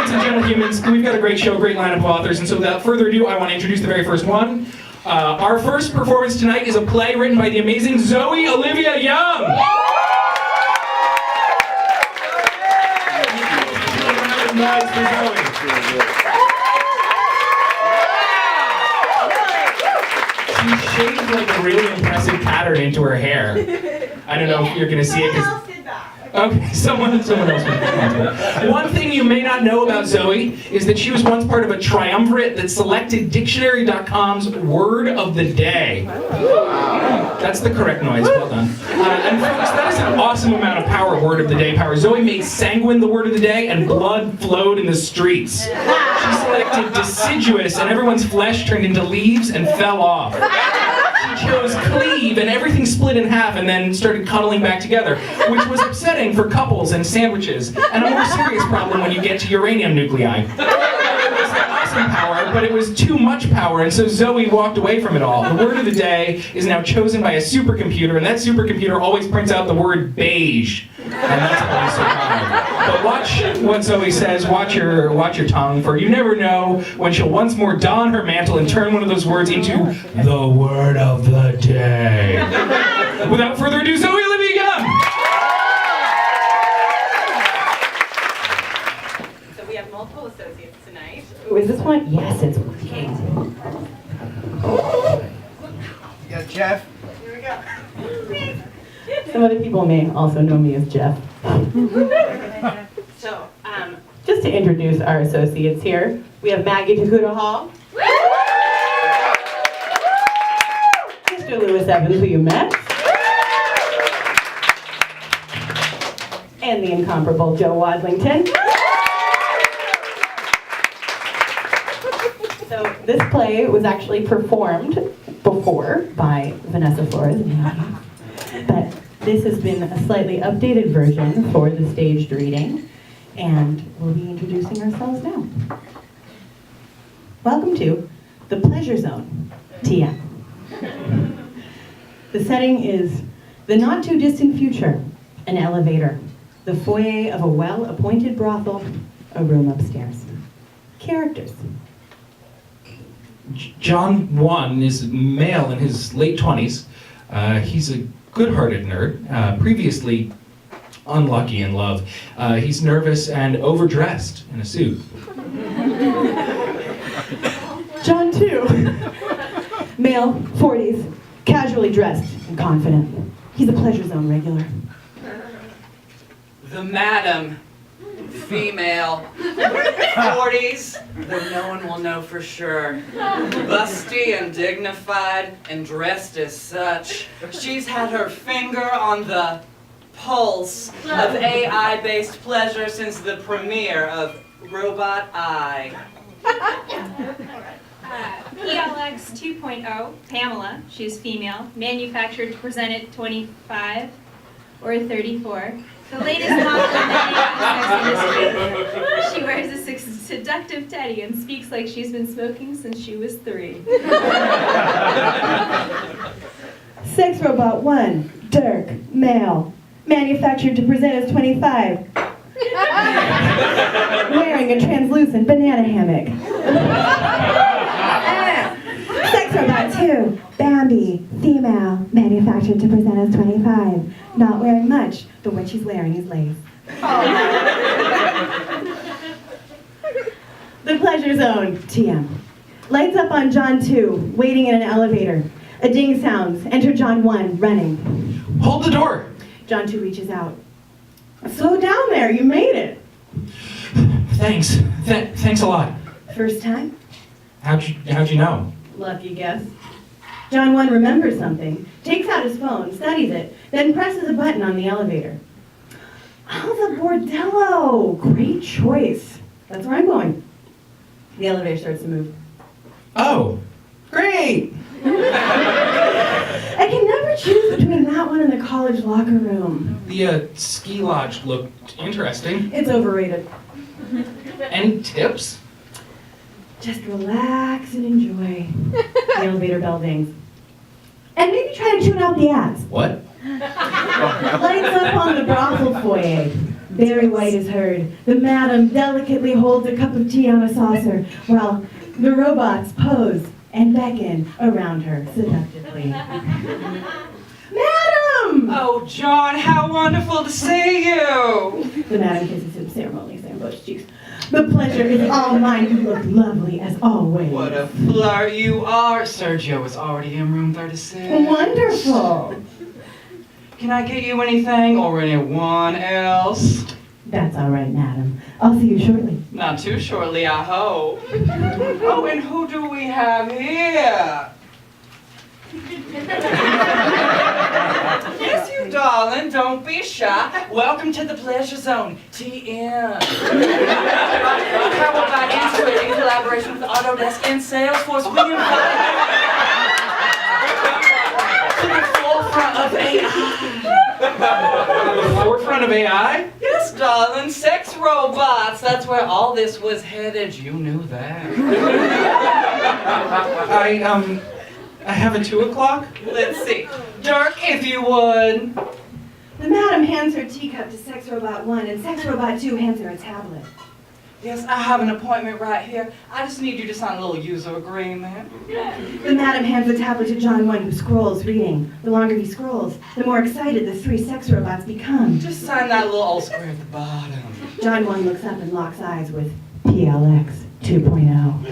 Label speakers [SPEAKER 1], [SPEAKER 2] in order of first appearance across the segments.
[SPEAKER 1] ladies and gentle humans, we've got a great show, great lineup of authors, and so without further ado, I want to introduce the very first one. Our first performance tonight is a play written by the amazing Zoe Olivia Young. Nice for Zoe. She shaved like a really impressive pattern into her hair. I don't know if you're going to see it. Okay, someone else will. One thing you may not know about Zoe is that she was once part of a triumvirate that selected Dictionary.com's Word of the Day. That's the correct noise, well done. And folks, that is an awesome amount of power, Word of the Day power. Zoe made sanguine the word of the day, and blood flowed in the streets. She selected deciduous, and everyone's flesh turned into leaves and fell off. She chose cleave, and everything split in half and then started cuddling back together, which was upsetting for couples and sandwiches, and a more serious problem when you get to uranium nuclei. It was awesome power, but it was too much power, and so Zoe walked away from it all. The word of the day is now chosen by a supercomputer, and that supercomputer always prints out the word beige. And that's always so powerful. But watch what Zoe says, watch your tongue, for you never know when she'll once more don her mantle and turn one of those words into the word of the day. Without further ado, Zoe Olivia Young!
[SPEAKER 2] So we have multiple associates tonight.
[SPEAKER 3] Oh, is this one? Yes, it's working.
[SPEAKER 4] You got Jeff?
[SPEAKER 2] Here we go.
[SPEAKER 3] Some other people may also know me as Jeff.
[SPEAKER 2] So,
[SPEAKER 3] Just to introduce our associates here, we have Maggie Takuta Hall. Mr. Lewis Evans, who you met. And the incomparable Joe Wadlington. So this play was actually performed before by Vanessa Flores in the audience. But this has been a slightly updated version for the staged reading, and we'll be introducing ourselves now. Welcome to the Pleasure Zone, TM. The setting is the not-too-distant future, an elevator, the foyer of a well-appointed brothel, a room upstairs. Characters.
[SPEAKER 1] John 1 is male in his late 20s. He's a good-hearted nerd, previously unlucky in love. He's nervous and overdressed in a suit.
[SPEAKER 3] John 2, male, 40s, casually dressed and confident. He's a Pleasure Zone regular.
[SPEAKER 5] The madam, female, 40s, though no one will know for sure. Busty and dignified and dressed as such. She's had her finger on the pulse of AI-based pleasure since the premiere of Robot Eye.
[SPEAKER 6] PLX 2.0, Pamela, she's female, manufactured to present at 25 or 34. The latest model in the sex industry. She wears a seductive teddy and speaks like she's been smoking since she was 3.
[SPEAKER 3] Sex Robot 1, Dirk, male, manufactured to present as 25. Wearing a translucent banana hammock. Sex Robot 2, Bambi, female, manufactured to present as 25. Not wearing much, but what she's wearing is lace. The Pleasure Zone, TM. Lights up on John 2, waiting in an elevator. A ding sounds. Enter John 1, running.
[SPEAKER 1] Hold the door!
[SPEAKER 3] John 2 reaches out. Slow down there, you made it.
[SPEAKER 1] Thanks. Thanks a lot.
[SPEAKER 3] First time?
[SPEAKER 1] How'd you know?
[SPEAKER 3] Lucky guess. John 1 remembers something, takes out his phone, studies it, then presses a button on the elevator. Oh, the bordello! Great choice. That's where I'm going. The elevator starts to move.
[SPEAKER 1] Oh, great!
[SPEAKER 3] I can never choose between that one and the college locker room.
[SPEAKER 1] The ski lodge looked interesting.
[SPEAKER 3] It's overrated.
[SPEAKER 1] Any tips?
[SPEAKER 3] Just relax and enjoy. The elevator bell dings. And maybe try to tune out the ads.
[SPEAKER 1] What?
[SPEAKER 3] Lights up on the brothel foyer. Very white is heard. The madam delicately holds a cup of tea on a saucer, while the robots pose and beckon around her seductively. Madam!
[SPEAKER 5] Oh, John, how wonderful to see you!
[SPEAKER 3] The madam kisses him ceremoniously on both cheeks. The pleasure is all mine. You look lovely as always.
[SPEAKER 5] What a flirt you are. Sergio is already in room 36.
[SPEAKER 3] Wonderful.
[SPEAKER 5] Can I get you anything or anyone else?
[SPEAKER 3] That's all right, madam. I'll see you shortly.
[SPEAKER 5] Not too shortly, I hope. Oh, and who do we have here? Yes, you darling, don't be shy. Welcome to the Pleasure Zone, TM. How about Intuit in collaboration with Autodesk and Salesforce? We invite you to the forefront of AI.
[SPEAKER 1] The forefront of AI?
[SPEAKER 5] Yes, darling, sex robots. That's where all this was headed. You knew that.
[SPEAKER 1] I have a 2 o'clock?
[SPEAKER 5] Let's see. Dirk, if you would.
[SPEAKER 3] The madam hands her teacup to Sex Robot 1, and Sex Robot 2 hands her a tablet.
[SPEAKER 5] Yes, I have an appointment right here. I just need you to sign a little user agreement.
[SPEAKER 3] The madam hands the tablet to John 1, who scrolls, reading. The longer he scrolls, the more excited the 3 sex robots become.
[SPEAKER 5] Just sign that little old square at the bottom.
[SPEAKER 3] John 1 looks up and locks eyes with PLX 2.0.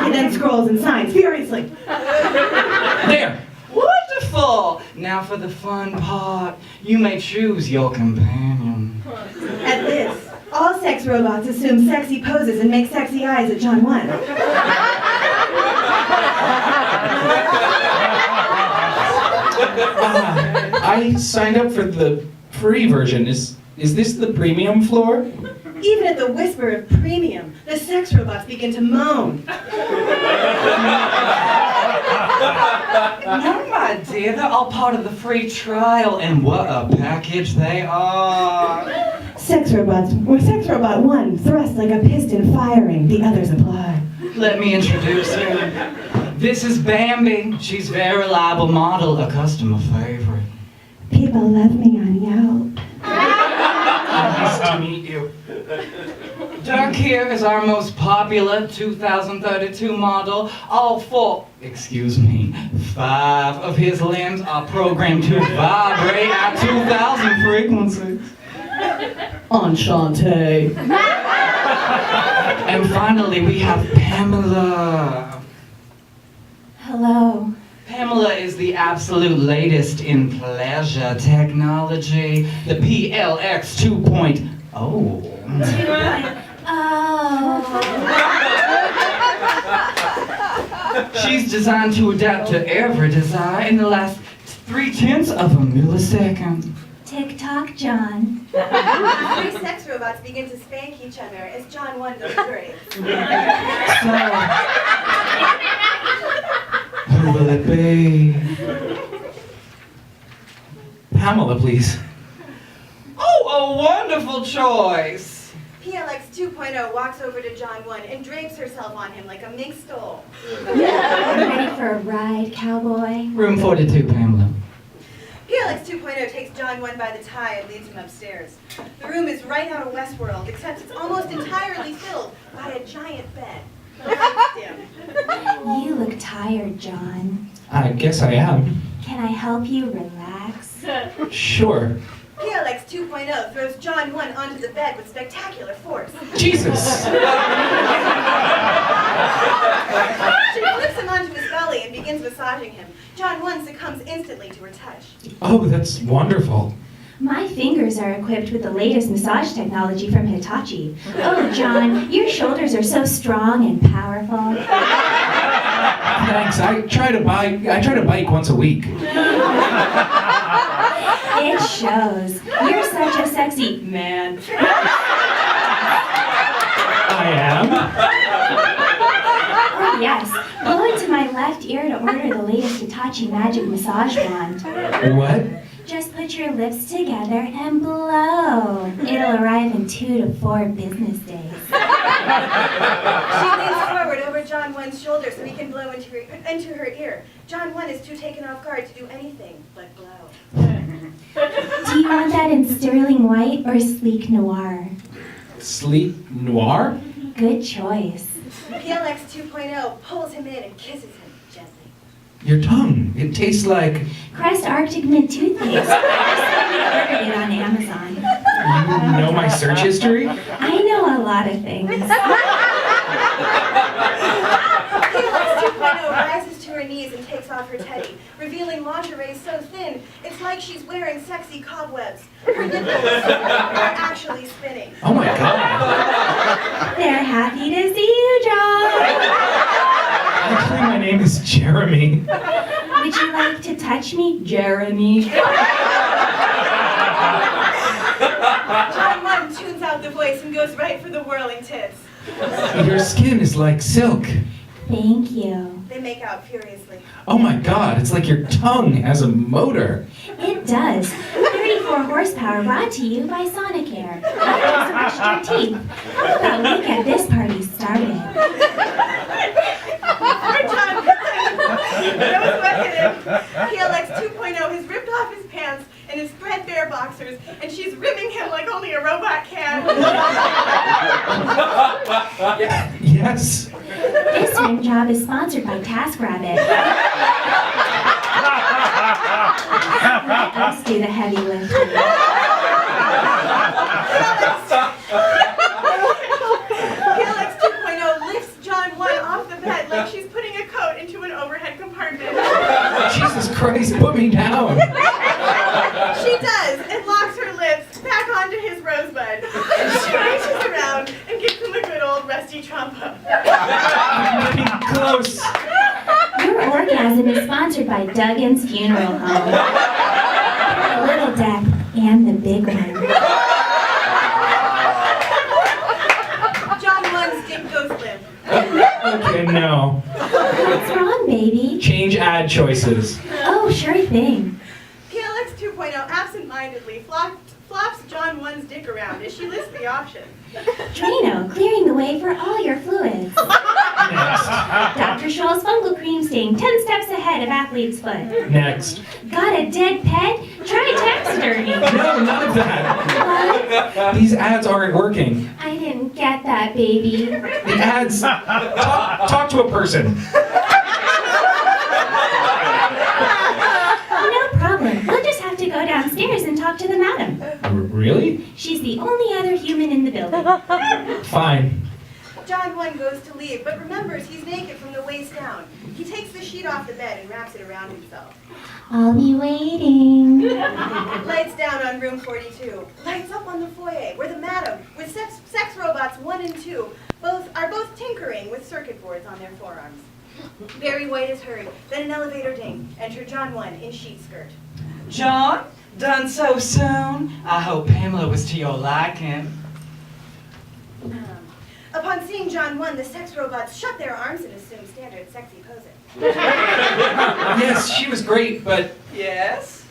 [SPEAKER 3] He then scrolls and signs furiously.
[SPEAKER 1] There!
[SPEAKER 5] Wonderful! Now for the fun part. You may choose your companion.
[SPEAKER 3] At this, all sex robots assume sexy poses and make sexy eyes at John 1.
[SPEAKER 1] I signed up for the free version. Is this the premium floor?
[SPEAKER 3] Even at the whisper of premium, the sex robots begin to moan.
[SPEAKER 5] No, my dear, they're all part of the free trial, and what a package they are.
[SPEAKER 3] Sex Robot 1 thrusts like a piston firing. The others applaud.
[SPEAKER 5] Let me introduce you. This is Bambi. She's a very reliable model, a customer favorite.
[SPEAKER 3] People love me on Yelp.
[SPEAKER 1] Nice to meet you.
[SPEAKER 5] Dirk here is our most popular 2032 model. All 5 of his limbs are programmed to vibrate at 2,000 frequencies.
[SPEAKER 3] Enchante.
[SPEAKER 5] And finally, we have Pamela.
[SPEAKER 6] Hello.
[SPEAKER 5] Pamela is the absolute latest in pleasure technology, the PLX 2.0.
[SPEAKER 6] Oh.
[SPEAKER 5] She's designed to adapt to every desire in the last 0.3 of a millisecond.
[SPEAKER 6] Tick-tock, John.
[SPEAKER 3] The 3 sex robots begin to spank each other as John 1 deliberates.
[SPEAKER 5] So, who will it be?
[SPEAKER 1] Pamela, please.
[SPEAKER 5] Oh, a wonderful choice.
[SPEAKER 3] PLX 2.0 walks over to John 1 and drapes herself on him like a mink stole.
[SPEAKER 6] Ready for a ride, cowboy?
[SPEAKER 5] Room 42, Pamela.
[SPEAKER 3] PLX 2.0 takes John 1 by the tie and leads him upstairs. The room is right out of Westworld, except it's almost entirely filled by a giant bed.
[SPEAKER 6] You look tired, John.
[SPEAKER 1] I guess I am.
[SPEAKER 6] Can I help you relax?
[SPEAKER 1] Sure.
[SPEAKER 3] PLX 2.0 throws John 1 onto the bed with spectacular force.
[SPEAKER 1] Jesus!
[SPEAKER 3] She flips him onto his belly and begins massaging him. John 1 succumbs instantly to her touch.
[SPEAKER 1] Oh, that's wonderful.
[SPEAKER 6] My fingers are equipped with the latest massage technology from Hitachi. Oh, John, your shoulders are so strong and powerful.
[SPEAKER 1] Thanks. I try to bike once a week.
[SPEAKER 6] It shows. You're such a sexy man.
[SPEAKER 1] I am.
[SPEAKER 6] Oh, yes. Blow into my left ear to order the latest Hitachi magic massage wand.
[SPEAKER 1] What?
[SPEAKER 6] Just put your lips together and blow. It'll arrive in 2 to 4 business days.
[SPEAKER 3] She leans forward over John 1's
[SPEAKER 7] 1's shoulder so he can blow into her ear. John 1 is too taken off guard to do anything but blow.
[SPEAKER 8] Do you want that in sterling white or sleek noir?
[SPEAKER 1] Sleek noir?
[SPEAKER 8] Good choice.
[SPEAKER 7] PLX 2.0 pulls him in and kisses him gently.
[SPEAKER 1] Your tongue. It tastes like...
[SPEAKER 8] Crest Arctic Mint toothpaste. I ordered it on Amazon.
[SPEAKER 1] You know my search history?
[SPEAKER 8] I know a lot of things.
[SPEAKER 7] PLX 2.0 rises to her knees and takes off her teddy, revealing lingerie so thin, it's like she's wearing sexy cobwebs. Her nipples are actually spinning.
[SPEAKER 1] Oh my god.
[SPEAKER 8] They're happy to see you, John.
[SPEAKER 1] Actually, my name is Jeremy.
[SPEAKER 8] Would you like to touch me, Jeremy?
[SPEAKER 7] John 1 tunes out the voice and goes right for the whirling tits.
[SPEAKER 1] Your skin is like silk.
[SPEAKER 8] Thank you.
[SPEAKER 7] They make out furiously.
[SPEAKER 1] Oh my god, it's like your tongue has a motor.
[SPEAKER 8] It does. 34 horsepower brought to you by Sonicare. Just brushed your teeth. How about we get this party started?
[SPEAKER 7] Poor John 1! PLX 2.0 has ripped off his pants and his threadbare boxers, and she's rimming him like only a robot can.
[SPEAKER 1] Yes.
[SPEAKER 8] This rim job is sponsored by TaskRabbit. Let us do the heavy lifting.
[SPEAKER 7] PLX 2.0 lifts John 1 off the bed like she's putting a coat into an overhead compartment.
[SPEAKER 1] Jesus Christ, put me down.
[SPEAKER 7] She does, and locks her lips back onto his rosebud. And she reaches around and gives him a good old rusty trombone.
[SPEAKER 1] I'm getting close.
[SPEAKER 8] Your orgasm is sponsored by Duggan's Funeral Home. The little death and the big one.
[SPEAKER 7] John 1's dick goes limp.
[SPEAKER 1] Okay, no.
[SPEAKER 8] What's wrong, baby?
[SPEAKER 1] Change ad choices.
[SPEAKER 8] Oh, sure thing.
[SPEAKER 7] PLX 2.0 absent-mindedly flops John 1's dick around as she lists the options.
[SPEAKER 8] Drano, clearing the way for all your fluids.
[SPEAKER 1] Next.
[SPEAKER 8] Dr. Scholl's fungal cream staying 10 steps ahead of athlete's foot.
[SPEAKER 1] Next.
[SPEAKER 8] Got a dead pet? Try taxidermy.
[SPEAKER 1] No, none of that.
[SPEAKER 8] What?
[SPEAKER 1] These ads aren't working.
[SPEAKER 8] I didn't get that, baby.
[SPEAKER 1] The ads... Talk to a person.
[SPEAKER 8] No problem. We'll just have to go downstairs and talk to the madam.
[SPEAKER 1] Really?
[SPEAKER 8] She's the only other human in the building.
[SPEAKER 1] Fine.
[SPEAKER 7] John 1 goes to leave, but remembers he's naked from the waist down. He takes the sheet off the bed and wraps it around himself.
[SPEAKER 8] I'll be waiting.
[SPEAKER 7] Lights down on room 42. Lights up on the foyer, where the madam, with sex robots 1 and 2, are both tinkering with circuit boards on their forearms. Barry White is heard, then an elevator ding. Enter John 1 in sheet skirt.
[SPEAKER 5] John, done so soon? I hope Pamela was to your liking.
[SPEAKER 7] Upon seeing John 1, the sex robots shut their arms and assume standard sexy posing.
[SPEAKER 1] Yes, she was great, but
[SPEAKER 5] Yes?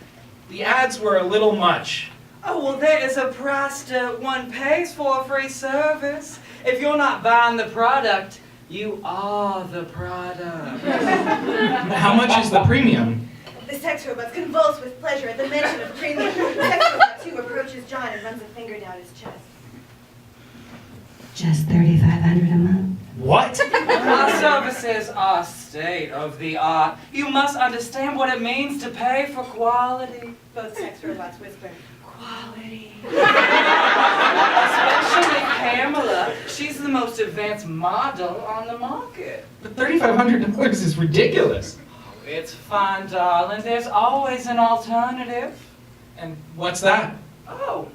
[SPEAKER 1] the ads were a little much.
[SPEAKER 5] Oh, well, there is a price that one pays for a free service. If you're not buying the product, you are the product.
[SPEAKER 1] How much is the premium?
[SPEAKER 7] The sex robots convulse with pleasure at the mention of premium. Sex robot 2 approaches John and runs a finger down his chest.
[SPEAKER 3] Just $3,500 a month.
[SPEAKER 1] What?
[SPEAKER 5] Our services are state of the art. You must understand what it means to pay for quality.
[SPEAKER 7] Both sex robots whisper.
[SPEAKER 5] Quality. Especially Pamela. She's the most advanced model on the market.
[SPEAKER 1] But $3,500 is ridiculous.
[SPEAKER 5] It's fine, darling. There's always an alternative.
[SPEAKER 1] And what's that?
[SPEAKER 5] Oh,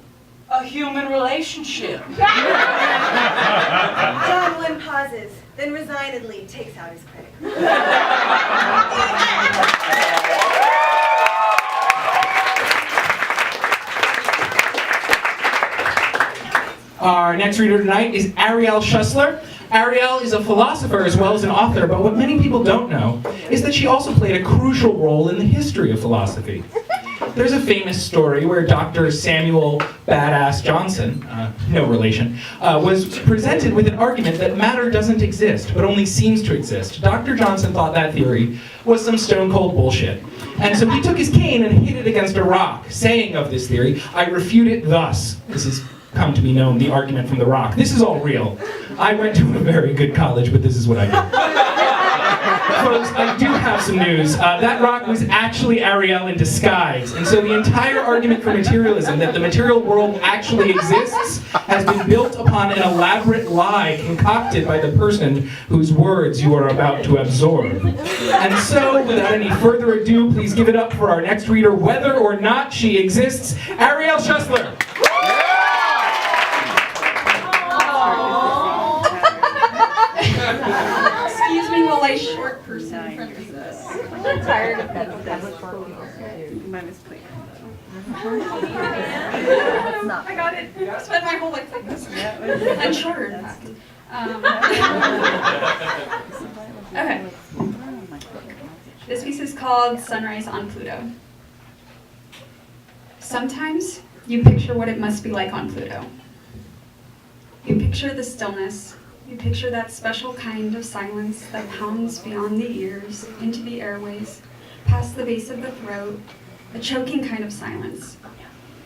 [SPEAKER 5] a human relationship.
[SPEAKER 7] John 1 pauses, then resignedly takes out his credit card.
[SPEAKER 1] Our next reader tonight is Ariel Schussler. Ariel is a philosopher as well as an author, but what many people don't know is that she also played a crucial role in the history of philosophy. There's a famous story where Dr. Samuel Badass Johnson, no relation, was presented with an argument that matter doesn't exist, but only seems to exist. Dr. Johnson thought that theory was some stone-cold bullshit. And so he took his cane and hit it against a rock, saying of this theory, "I refute it thus." This has come to be known, the argument from the rock. This is all real. I went to a very good college, but this is what I did. Folks, I do have some news. That rock was actually Ariel in disguise. And so the entire argument for materialism, that the material world actually exists, has been built upon an elaborate lie concocted by the person whose words you are about to absorb. And so, without any further ado, please give it up for our next reader, whether or not she exists, Ariel Schussler.
[SPEAKER 9] Excuse me while I short person in front of this. I'm tired of that. I got it. I spent my whole life like this. And shorter, in fact. Okay. This piece is called Sunrise on Pluto. Sometimes you picture what it must be like on Pluto. You picture the stillness. You picture that special kind of silence that pounds beyond the ears, into the airways, past the base of the throat, a choking kind of silence.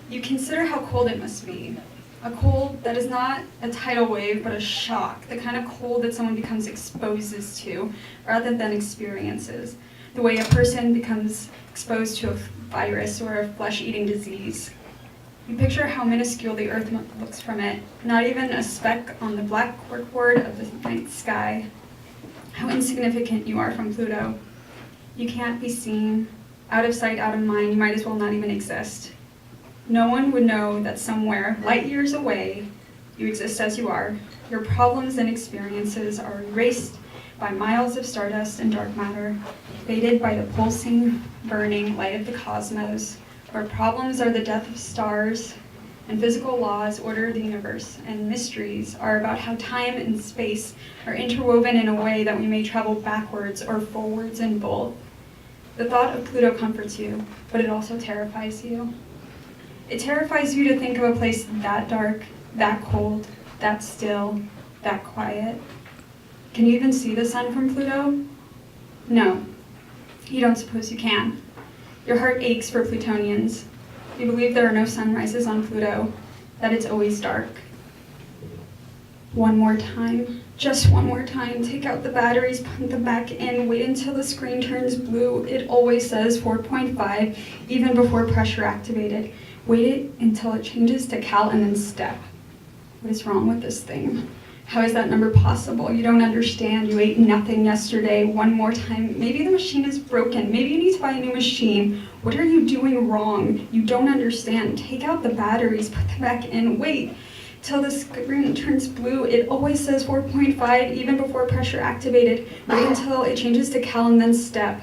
[SPEAKER 9] You consider how cold it must be. A cold that is not a tidal wave, but a shock, the kind of cold that someone becomes exposed to, rather than experiences. The way a person becomes exposed to a virus or a flesh-eating disease. You picture how minuscule the earth looks from it, not even a speck on the black corkboard of the night sky. How insignificant you are from Pluto. You can't be seen, out of sight, out of mind, you might as well not even exist. No one would know that somewhere, light years away, you exist as you are. Your problems and experiences are erased by miles of stardust and dark matter, faded by the pulsing, burning light of the cosmos, where problems are the death of stars, and physical laws order the universe, and mysteries are about how time and space are interwoven in a way that we may travel backwards or forwards in both. The thought of Pluto comforts you, but it also terrifies you. It terrifies you to think of a place that dark, that cold, that still, that quiet. Can you even see the sun from Pluto? No, you don't suppose you can. Your heart aches for Plutonians. You believe there are no sunrises on Pluto, that it's always dark. One more time, just one more time, take out the batteries, put them back in, wait until the screen turns blue. It always says 4.5, even before pressure activated. Wait it until it changes to cal and then step. What is wrong with this thing? How is that number possible? You don't understand. You ate nothing yesterday. One more time. Maybe the machine is broken. Maybe you need to buy a new machine. What are you doing wrong? You don't understand. Take out the batteries, put them back in. Wait till the screen turns blue. It always says 4.5, even before pressure activated. Wait until it changes to cal and then step.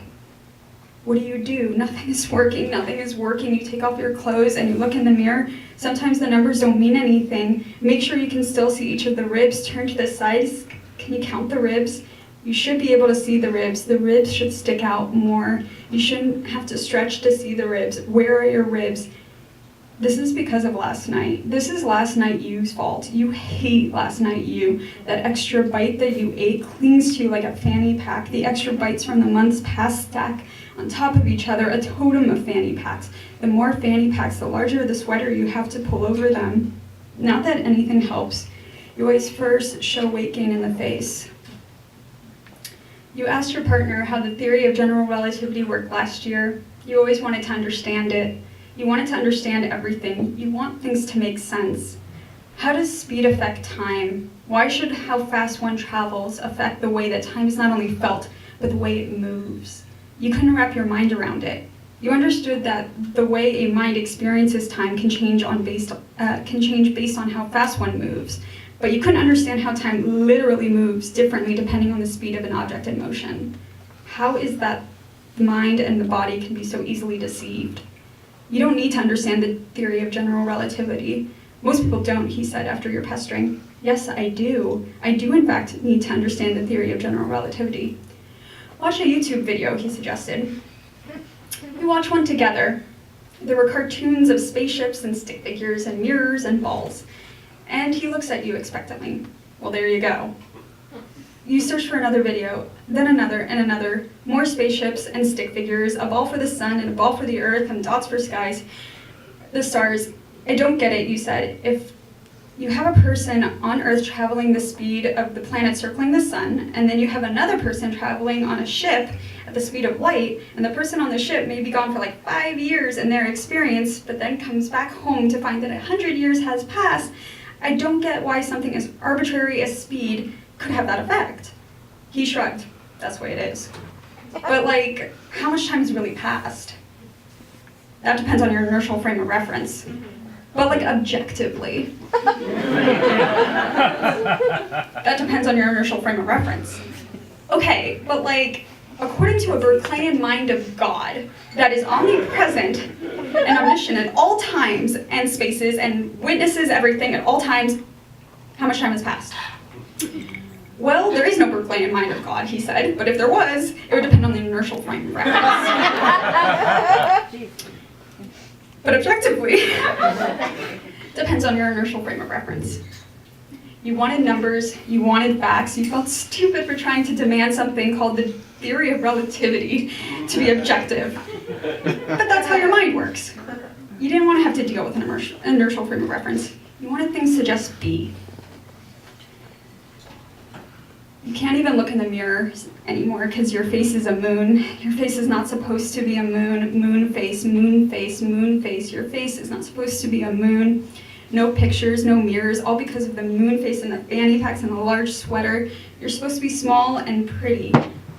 [SPEAKER 9] What do? Nothing is working, nothing is working. You take off your clothes and you look in the mirror. Sometimes the numbers don't mean anything. Make sure you can still see each of the ribs. Turn to the sides. Can you count the ribs? You should be able to see the ribs. The ribs should stick out more. You shouldn't have to stretch to see the ribs. Where are your ribs? This is because of last night. This is last night you's fault. You hate last night you. That extra bite that you ate clings to you like a fanny pack. The extra bites from the months past stack on top of each other, a totem of fanny packs. The more fanny packs, the larger the sweater you have to pull over them. Not that anything helps. You always first show weight gain in the face. You asked your partner how the theory of general relativity worked last year. You always wanted to understand it. You wanted to understand everything. You want things to make sense. How does speed affect time? Why should how fast one travels affect the way that time is not only felt, but the way it moves? You couldn't wrap your mind around it. You understood that the way a mind experiences time can change based on how fast one moves, but you couldn't understand how time literally moves differently depending on the speed of an object in motion. How is that the mind and the body can be so easily deceived? You don't need to understand the theory of general relativity. Most people don't, he said after your pestering. Yes, I do. I do in fact need to understand the theory of general relativity. Watch a YouTube video, he suggested. We watch one together. There were cartoons of spaceships and stick figures and mirrors and balls. And he looks at you expectantly. Well, there you go. You search for another video, then another and another, more spaceships and stick figures, a ball for the sun and a ball for the earth and dots for skies, the stars. I don't get it, you said. If you have a person on Earth traveling the speed of the planet circling the sun, and then you have another person traveling on a ship at the speed of light, and the person on the ship may be gone for like 5 years in their experience, but then comes back home to find that 100 years has passed, I don't get why something as arbitrary as speed could have that effect. He shrugged. That's the way it is. But like, how much time has really passed? That depends on your inertial frame of reference. But like objectively. That depends on your inertial frame of reference. Okay, but like, according to a Berkeleyan mind of God that is omnipresent and omniscient at all times and spaces and witnesses everything at all times, how much time has passed? Well, there is no Berkeleyan mind of God, he said, but if there was, it would depend on the inertial frame of reference. But objectively, depends on your inertial frame of reference. You wanted numbers, you wanted facts, you felt stupid for trying to demand something called the theory of relativity to be objective. But that's how your mind works. You didn't want to have to deal with an inertial frame of reference. You wanted things to just be. You can't even look in the mirror anymore because your face is a moon. Your face is not supposed to be a moon. Moon face, moon face, moon face. Your face is not supposed to be a moon. No pictures, no mirrors, all because of the moon face and the fanny packs and the large sweater. You're supposed to be small and pretty.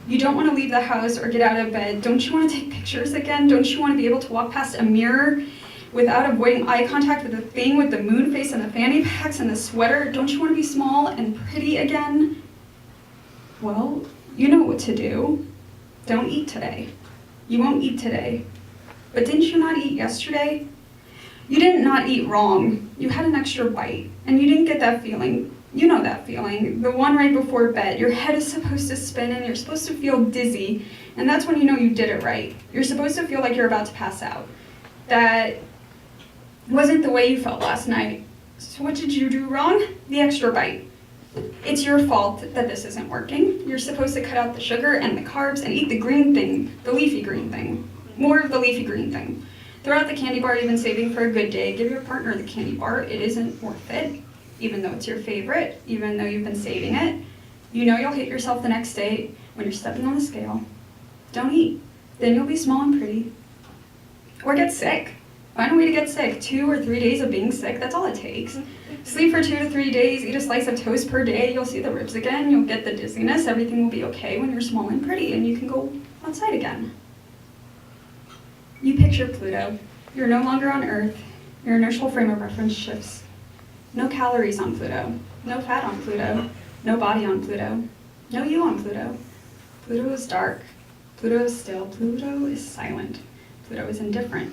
[SPEAKER 9] You don't want to leave the house or get out of bed. Don't you want to take pictures again? Don't you want to be able to walk past a mirror without avoiding eye contact with the thing with the moon face and the fanny packs and the sweater? Don't you want to be small and pretty again? Well, you know what to do. Don't eat today. You won't eat today. But didn't you not eat yesterday? You didn't not eat wrong. You had an extra bite, and you didn't get that feeling. You know that feeling, the one right before bed. Your head is supposed to spin, and you're supposed to feel dizzy, and that's when you know you did it right. You're supposed to feel like you're about to pass out. That wasn't the way you felt last night. So what did you do wrong? The extra bite. It's your fault that this isn't working. You're supposed to cut out the sugar and the carbs and eat the green thing, the leafy green thing. More of the leafy green thing. Throw out the candy bar you've been saving for a good day. Give your partner the candy bar. It isn't worth it, even though it's your favorite, even though you've been saving it. You know you'll hate yourself the next day when you're stepping on the scale. Don't eat. Then you'll be small and pretty. Or get sick. Find a way to get sick. 2 or 3 days of being sick, that's all it takes. Sleep for 2 to 3 days, eat a slice of toast per day, you'll see the ribs again, you'll get the dizziness, everything will be okay when you're small and pretty, and you can go outside again. You picture Pluto. You're no longer on Earth. Your inertial frame of reference shifts. No calories on Pluto. No fat on Pluto. No body on Pluto. No you on Pluto. Pluto is dark. Pluto is still. Pluto is silent. Pluto is indifferent.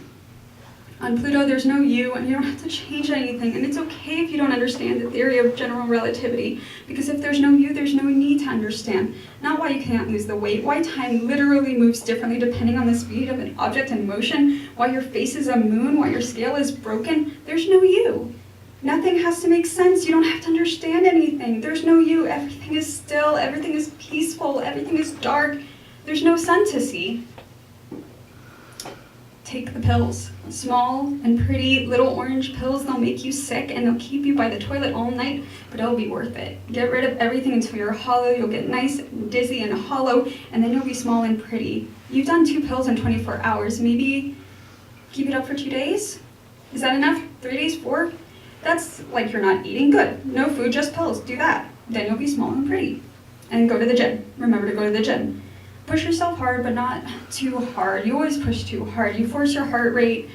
[SPEAKER 9] On Pluto, there's no you, and you don't have to change anything, and it's okay if you don't understand the theory of general relativity, because if there's no you, there's no need to understand. Not why you can't lose the weight, why time literally moves differently depending on the speed of an object in motion, why your face is a moon, why your scale is broken. There's no you. Nothing has to make sense. You don't have to understand anything. There's no you. Everything is still, everything is peaceful, everything is dark. There's no sun to see. Take the pills. Small and pretty little orange pills. They'll make you sick and they'll keep you by the toilet all night, but it'll be worth it. Get rid of everything until you're hollow. You'll get nice and dizzy and hollow, and then you'll be small and pretty. You've done 2 pills in 24 hours. Maybe keep it up for 2 days? Is that enough? 3 days? 4? That's like you're not eating. Good. No food, just pills. Do that. Then you'll be small and pretty. And go to the gym. Remember to go to the gym. Push yourself hard, but not too hard. You always push too hard. You force your heart rate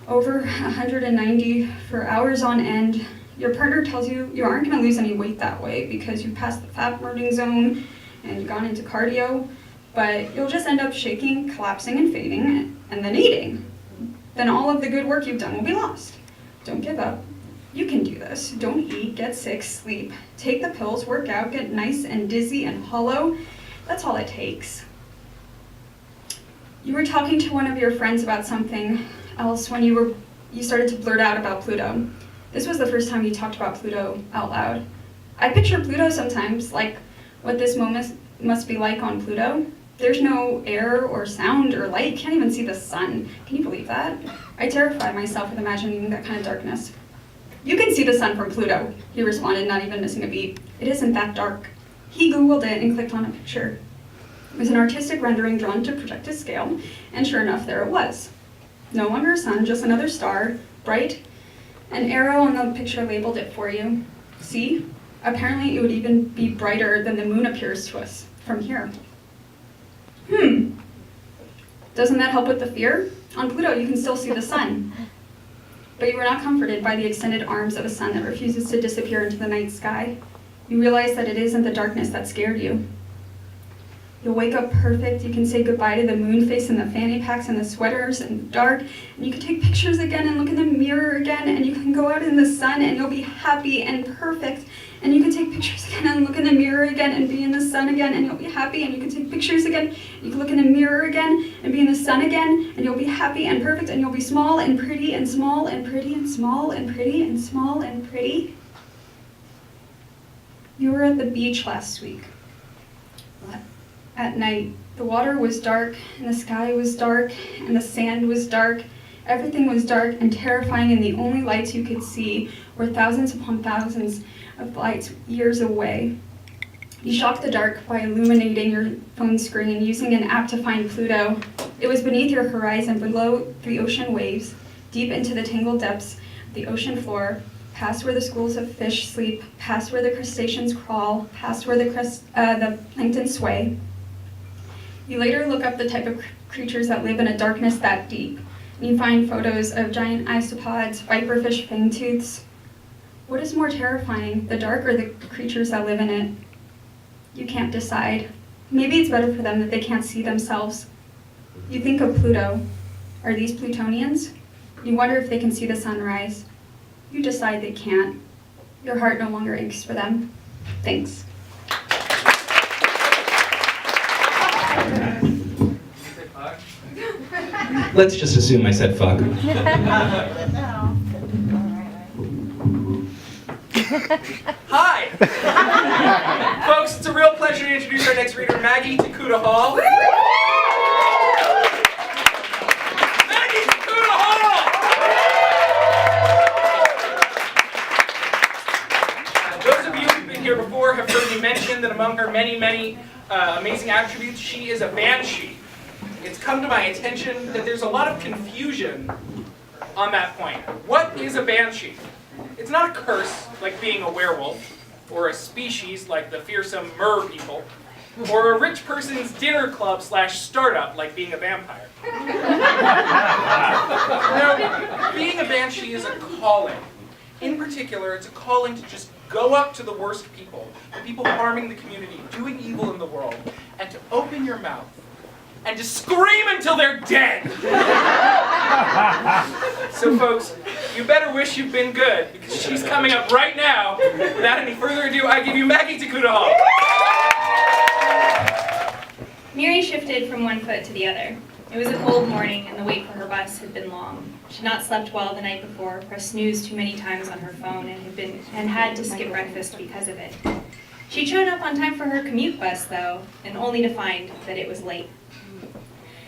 [SPEAKER 9] over 190 for hours on end. Your partner tells you you aren't going to lose any weight that way because you've passed the fat burning zone and gone into cardio, but you'll just end up shaking, collapsing, and fading, and then eating. Then all of the good work you've done will be lost. Don't give up. You can do this. Don't eat, get sick, sleep. Take the pills, work out, get nice and dizzy and hollow. That's all it takes. You were talking to one of your friends about something else when you started to blurt out about Pluto. This was the first time you talked about Pluto out loud. I picture Pluto sometimes like what this moment must be like on Pluto. There's no air or sound or light. You can't even see the sun. Can you believe that? I terrify myself with imagining that kind of darkness. You can see the sun from Pluto, he responded, not even missing a beat. It isn't that dark. He Googled it and clicked on a picture. It was an artistic rendering drawn to projected scale, and sure enough, there it was. No longer a sun, just another star, bright. An arrow on the picture labeled it for you. See? Apparently it would even be brighter than the moon appears to us from here. Doesn't that help with the fear? On Pluto, you can still see the sun. But you were not comforted by the extended arms of a sun that refuses to disappear into the night sky. You realize that it isn't the darkness that scared you. You'll wake up perfect. You can say goodbye to the moon face and the fanny packs and the sweaters and the dark. And you can take pictures again and look in the mirror again. And you can go out in the sun and you'll be happy and perfect. And you can take pictures again and look in the mirror again and be in the sun again and you'll be happy. And you can take pictures again. You can look in the mirror again and be in the sun again. And you'll be happy and perfect. And you'll be small and pretty and small and pretty and small and pretty and small and pretty. You were at the beach last week. At night, the water was dark, and the sky was dark, and the sand was dark. Everything was dark and terrifying, and the only lights you could see were thousands upon thousands of lights years away. You shocked the dark by illuminating your phone screen and using an app to find Pluto. It was beneath your horizon, below the ocean waves, deep into the tangled depths of the ocean floor, past where the schools of fish sleep, past where the crustaceans crawl, past where the plankton sway. You later look up the type of creatures that live in a darkness that deep, and you find photos of giant isopods, viperfish fangtooths. What is more terrifying, the dark or the creatures that live in it? You can't decide. Maybe it's better for them that they can't see themselves. You think of Pluto. Are these Plutonians? You wonder if they can see the sunrise. You decide they can't. Your heart no longer aches for them. Thanks.
[SPEAKER 1] Let's just assume I said fuck.
[SPEAKER 10] Hi! Folks, it's a real pleasure to introduce our next reader, Maggie Takuta Hall. Maggie Takuta Hall! Those of you who've been here before have heard me mention that among her many, many amazing attributes, she is a banshee. It's come to my attention that there's a lot of confusion on that point. What is a banshee? It's not a curse, like being a werewolf, or a species, like the fearsome mer people, or a rich person's dinner club / startup, like being a vampire. No, being a banshee is a calling. In particular, it's a calling to just go up to the worst people, the people harming the community, doing evil in the world, and to open your mouth and to scream until they're dead. So folks, you better wish you've been good, because she's coming up right now. Without any further ado, I give you Maggie Takuta Hall.
[SPEAKER 6] Mary shifted from one foot to the other. It was a cold morning, and the wait for her bus had been long. She'd not slept well the night before, pressed snooze too many times on her phone, and had to skip breakfast because of it. She'd shown up on time for her commute bus, though, and only to find that it was late.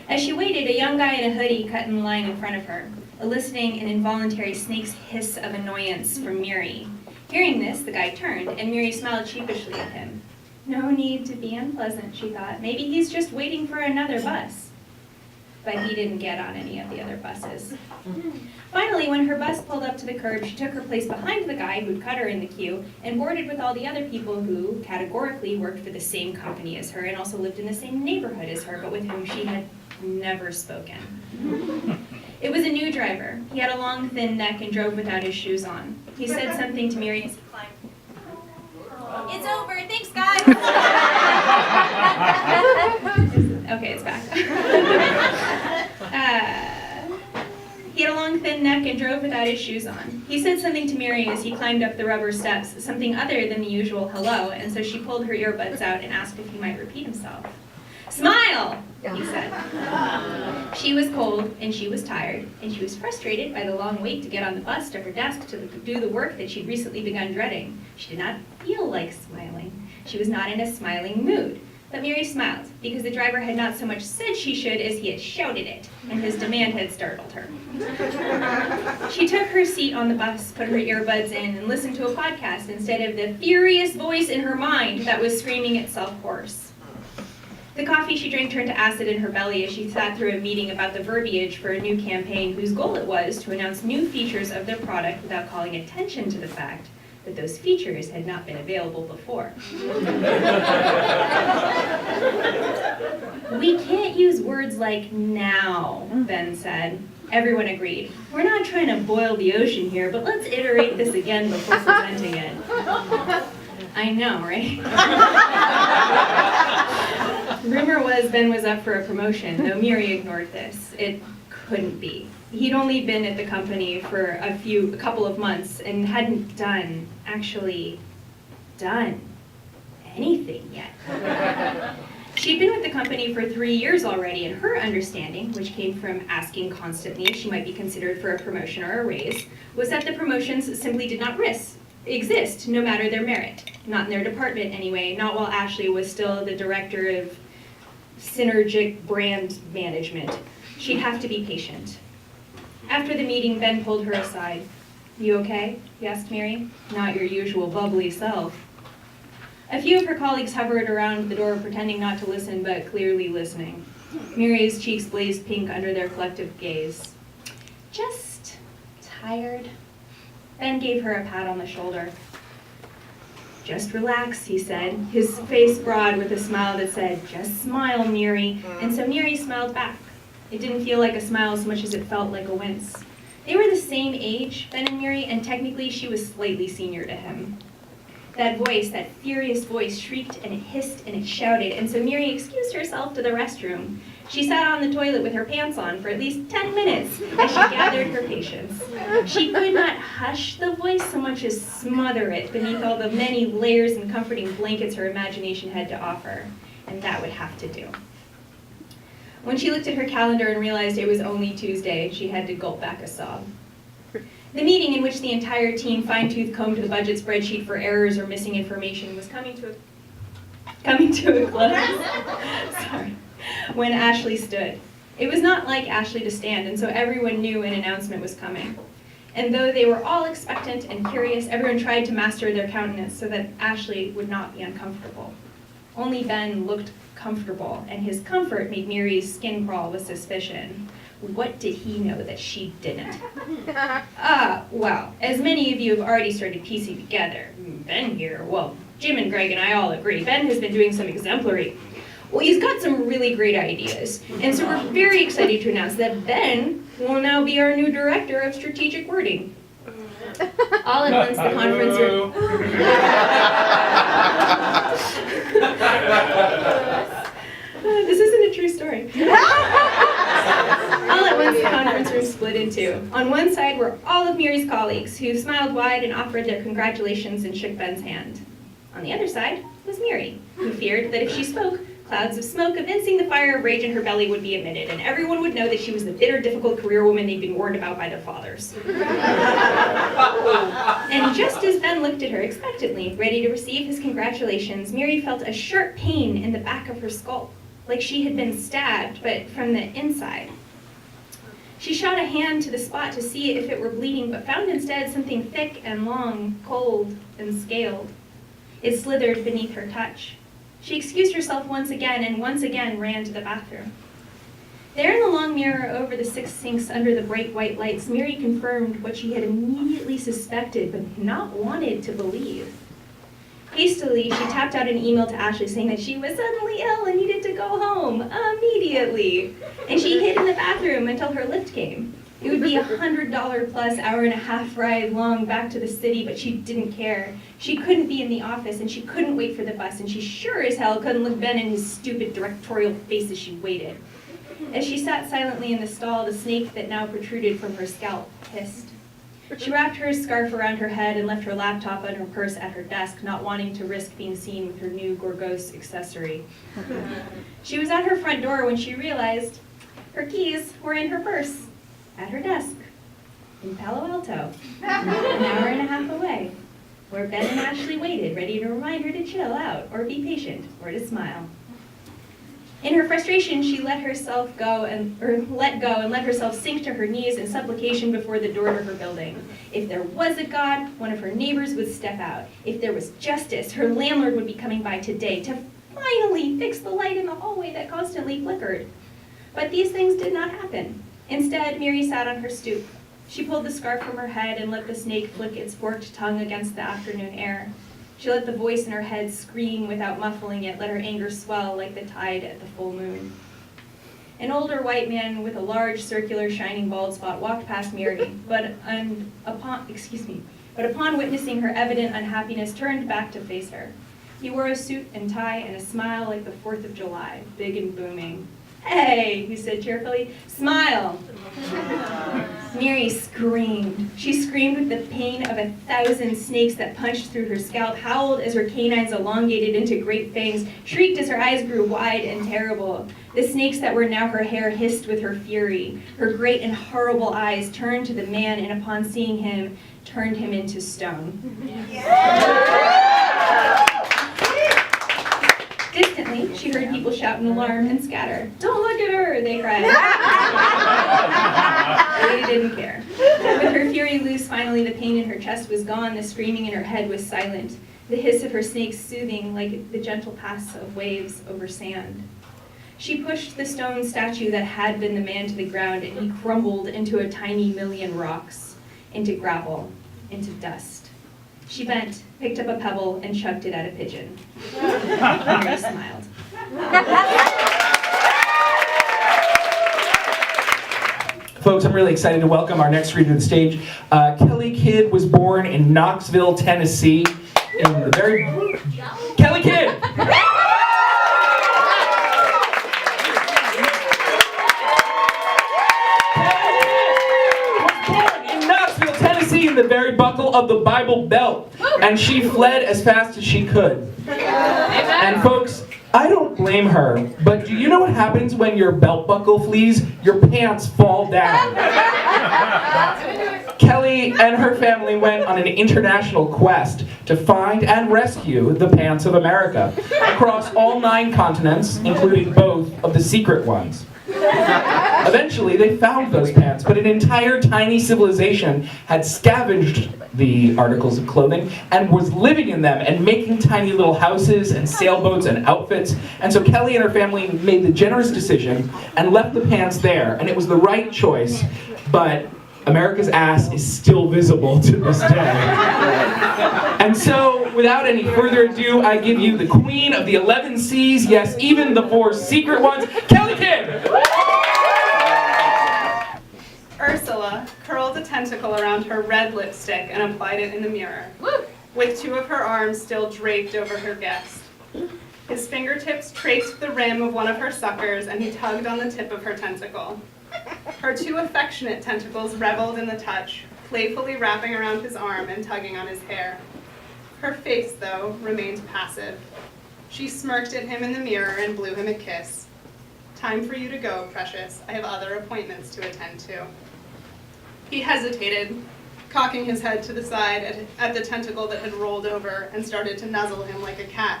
[SPEAKER 6] As she waited, a young guy in a hoodie cut in the line in front of her, eliciting an involuntary snake's hiss of annoyance from Mary. Hearing this, the guy turned, and Mary smiled sheepishly at him. No need to be unpleasant, she thought. Maybe he's just waiting for another bus. But he didn't get on any of the other buses. Finally, when her bus pulled up to the curb, she took her place behind the guy who'd cut her in the queue and boarded with all the other people who, categorically, worked for the same company as her and also lived in the same neighborhood as her, but with whom she had never spoken. It was a new driver. He had a long, thin neck and drove without his shoes on. He said something to Mary as he climbed.
[SPEAKER 8] It's over. Thanks, guys.
[SPEAKER 6] Okay, it's back. He had a long, thin neck and drove without his shoes on. He said something to Mary as he climbed up the rubber steps, something other than the usual hello, and so she pulled her earbuds out and asked if he might repeat himself. Smile, he said. She was cold, and she was tired, and she was frustrated by the long wait to get on the bus to her desk to do the work that she'd recently begun dreading. She did not feel like smiling. She was not in a smiling mood. But Mary smiled, because the driver had not so much said she should as he had shouted it, and his demand had startled her. She took her seat on the bus, put her earbuds in, and listened to a podcast instead of the furious voice in her mind that was screaming itself hoarse. The coffee she drank turned to acid in her belly as she sat through a meeting about the verbiage for a new campaign whose goal it was to announce new features of their product without calling attention to the fact that those features had not been available before. We can't use words like now, Ben said. Everyone agreed. We're not trying to boil the ocean here, but let's iterate this again before presenting it. I know, right? Rumor was Ben was up for a promotion, though Miri ignored this. It couldn't be. He'd only been at the company for a couple of months and hadn't done anything yet. She'd been with the company for 3 years already, and her understanding, which came from asking constantly if she might be considered for a promotion or a raise, was that the promotions simply did not exist, no matter their merit. Not in their department anyway, not while Ashley was still the director of synergic brand management. She'd have to be patient. After the meeting, Ben pulled her aside. "You okay?" he asked Mary. "Not your usual bubbly self." A few of her colleagues hovered around the door, pretending not to listen, but clearly listening. Mary's cheeks blazed pink under their collective gaze. "Just tired." Ben gave her a pat on the shoulder. "Just relax," he said, his face broad with a smile that said, "Just smile, Mary." And so Mary smiled back. It didn't feel like a smile so much as it felt like a wince. They were the same age, Ben and Mary, and technically she was slightly senior to him. That voice, that furious voice, shrieked and it hissed and it shouted, and so Mary excused herself to the restroom. She sat on the toilet with her pants on for at least 10 minutes as she gathered her patience. She could not hush the voice so much as smother it beneath all the many layers and comforting blankets her imagination had to offer, and that would have to do. When she looked at her calendar and realized it was only Tuesday, she had to gulp back a sob. The meeting, in which the entire team fine-tooth combed the budget spreadsheet for errors or missing information, was coming to a close. Sorry. When Ashley stood. It was not like Ashley to stand, and so everyone knew an announcement was coming. And though they were all expectant and curious, everyone tried to master their countenance so that Ashley would not be uncomfortable. Only Ben looked comfortable, and his comfort made Mary's skin crawl with suspicion. What did he know that she didn't? Well, as many of you have already started piecing together, Ben here, well, Jim and Greg and I all agree, Ben has been doing some exemplary. Well, he's got some really great ideas, and so we're very excited to announce that Ben will now be our new director of strategic wording. All at once, the conference room. This isn't a true story. All at once, the conference room split in two. On one side were all of Mary's colleagues, who smiled wide and offered their congratulations and shook Ben's hand. On the other side was Mary, who feared that if she spoke, clouds of smoke evincing the fire of rage in her belly would be emitted, and everyone would know that she was the bitter, difficult career woman they'd been warned about by their fathers. And just as Ben looked at her expectantly, ready to receive his congratulations, Mary felt a sharp pain in the back of her skull, like she had been stabbed, but from the inside. She shot a hand to the spot to see if it were bleeding, but found instead something thick and long, cold and scaled. It slithered beneath her touch. She excused herself once again and once again ran to the bathroom. There in the long mirror over the 6 sinks under the bright white lights, Mary confirmed what she had immediately suspected but not wanted to believe. Hastily, she tapped out an email to Ashley saying that she was suddenly ill and needed to go home immediately. And she hid in the bathroom until her lift came. It would be $100 plus hour-and-a-half ride long back to the city, but she didn't care. She couldn't be in the office, and she couldn't wait for the bus, and she sure as hell couldn't look Ben in his stupid directorial face as she waited. As she sat silently in the stall, the snake that now protruded from her scalp hissed. She wrapped her scarf around her head and left her laptop and her purse at her desk, not wanting to risk being seen with her new Gorgos accessory. She was at her front door when she realized her keys were in her purse, at her desk, in Palo Alto, an hour and a half away, where Ben and Ashley waited, ready to remind her to chill out, or be patient, or to smile. In her frustration, she let go and let herself sink to her knees in supplication before the door to her building. If there was a God, one of her neighbors would step out. If there was justice, her landlord would be coming by today to finally fix the light in the hallway that constantly flickered. But these things did not happen. Instead, Miri sat on her stoop. She pulled the scarf from her head and let the snake flick its forked tongue against the afternoon air. She let the voice in her head scream without muffling it, let her anger swell like the tide at the full moon. An older white man with a large, circular, shining bald spot walked past Miri, but upon witnessing her evident unhappiness, turned back to face her. He wore a suit and tie and a smile like the 4th of July, big and booming. "Hey," he said cheerfully, "smile." Miri screamed. She screamed with the pain of 1,000 snakes that punched through her scalp, howled as her canines elongated into great fangs, shrieked as her eyes grew wide and terrible. The snakes that were now her hair hissed with her fury. Her great and horrible eyes turned to the man, and upon seeing him, turned him into stone. Distantly, she heard people shout in alarm and scatter. "Don't look at her," they cried. They didn't care. With her fury loose, finally the pain in her chest was gone, the screaming in her head was silent, the hiss of her snakes soothing like the gentle pass of waves over sand. She pushed the stone statue that had been the man to the ground, and he crumbled into a tiny million rocks, into gravel, into dust. She bent, picked up a pebble, and chucked it at a pigeon. Mary smiled.
[SPEAKER 1] Folks, I'm really excited to welcome our next reader to the stage. Kelly Kidd was born in Knoxville, Tennessee. Kelly Kidd! In the very buckle of the Bible Belt, and she fled as fast as she could. And folks, I don't blame her, but do you know what happens when your belt buckle flees? Your pants fall down. Kelly and her family went on an international quest to find and rescue the pants of America across all 9 continents, including both of the secret ones. Eventually, they found those pants, but an entire tiny civilization had scavenged the articles of clothing and was living in them and making tiny little houses and sailboats and outfits. And so Kelly and her family made the generous decision and left the pants there, and it was the right choice, but America's ass is still visible to this day. And so, without any further ado, I give you the queen of the 11 seas, yes, even the 4 secret ones, Kelly Kidd!
[SPEAKER 11] Ursula curled a tentacle around her red lipstick and applied it in the mirror, with 2 of her arms still draped over her guest. His fingertips traced the rim of one of her suckers, and he tugged on the tip of her tentacle. Her 2 affectionate tentacles reveled in the touch, playfully wrapping around his arm and tugging on his hair. Her face, though, remained passive. She smirked at him in the mirror and blew him a kiss. "Time for you to go, precious. I have other appointments to attend to." He hesitated, cocking his head to the side at the tentacle that had rolled over and started to nuzzle him like a cat.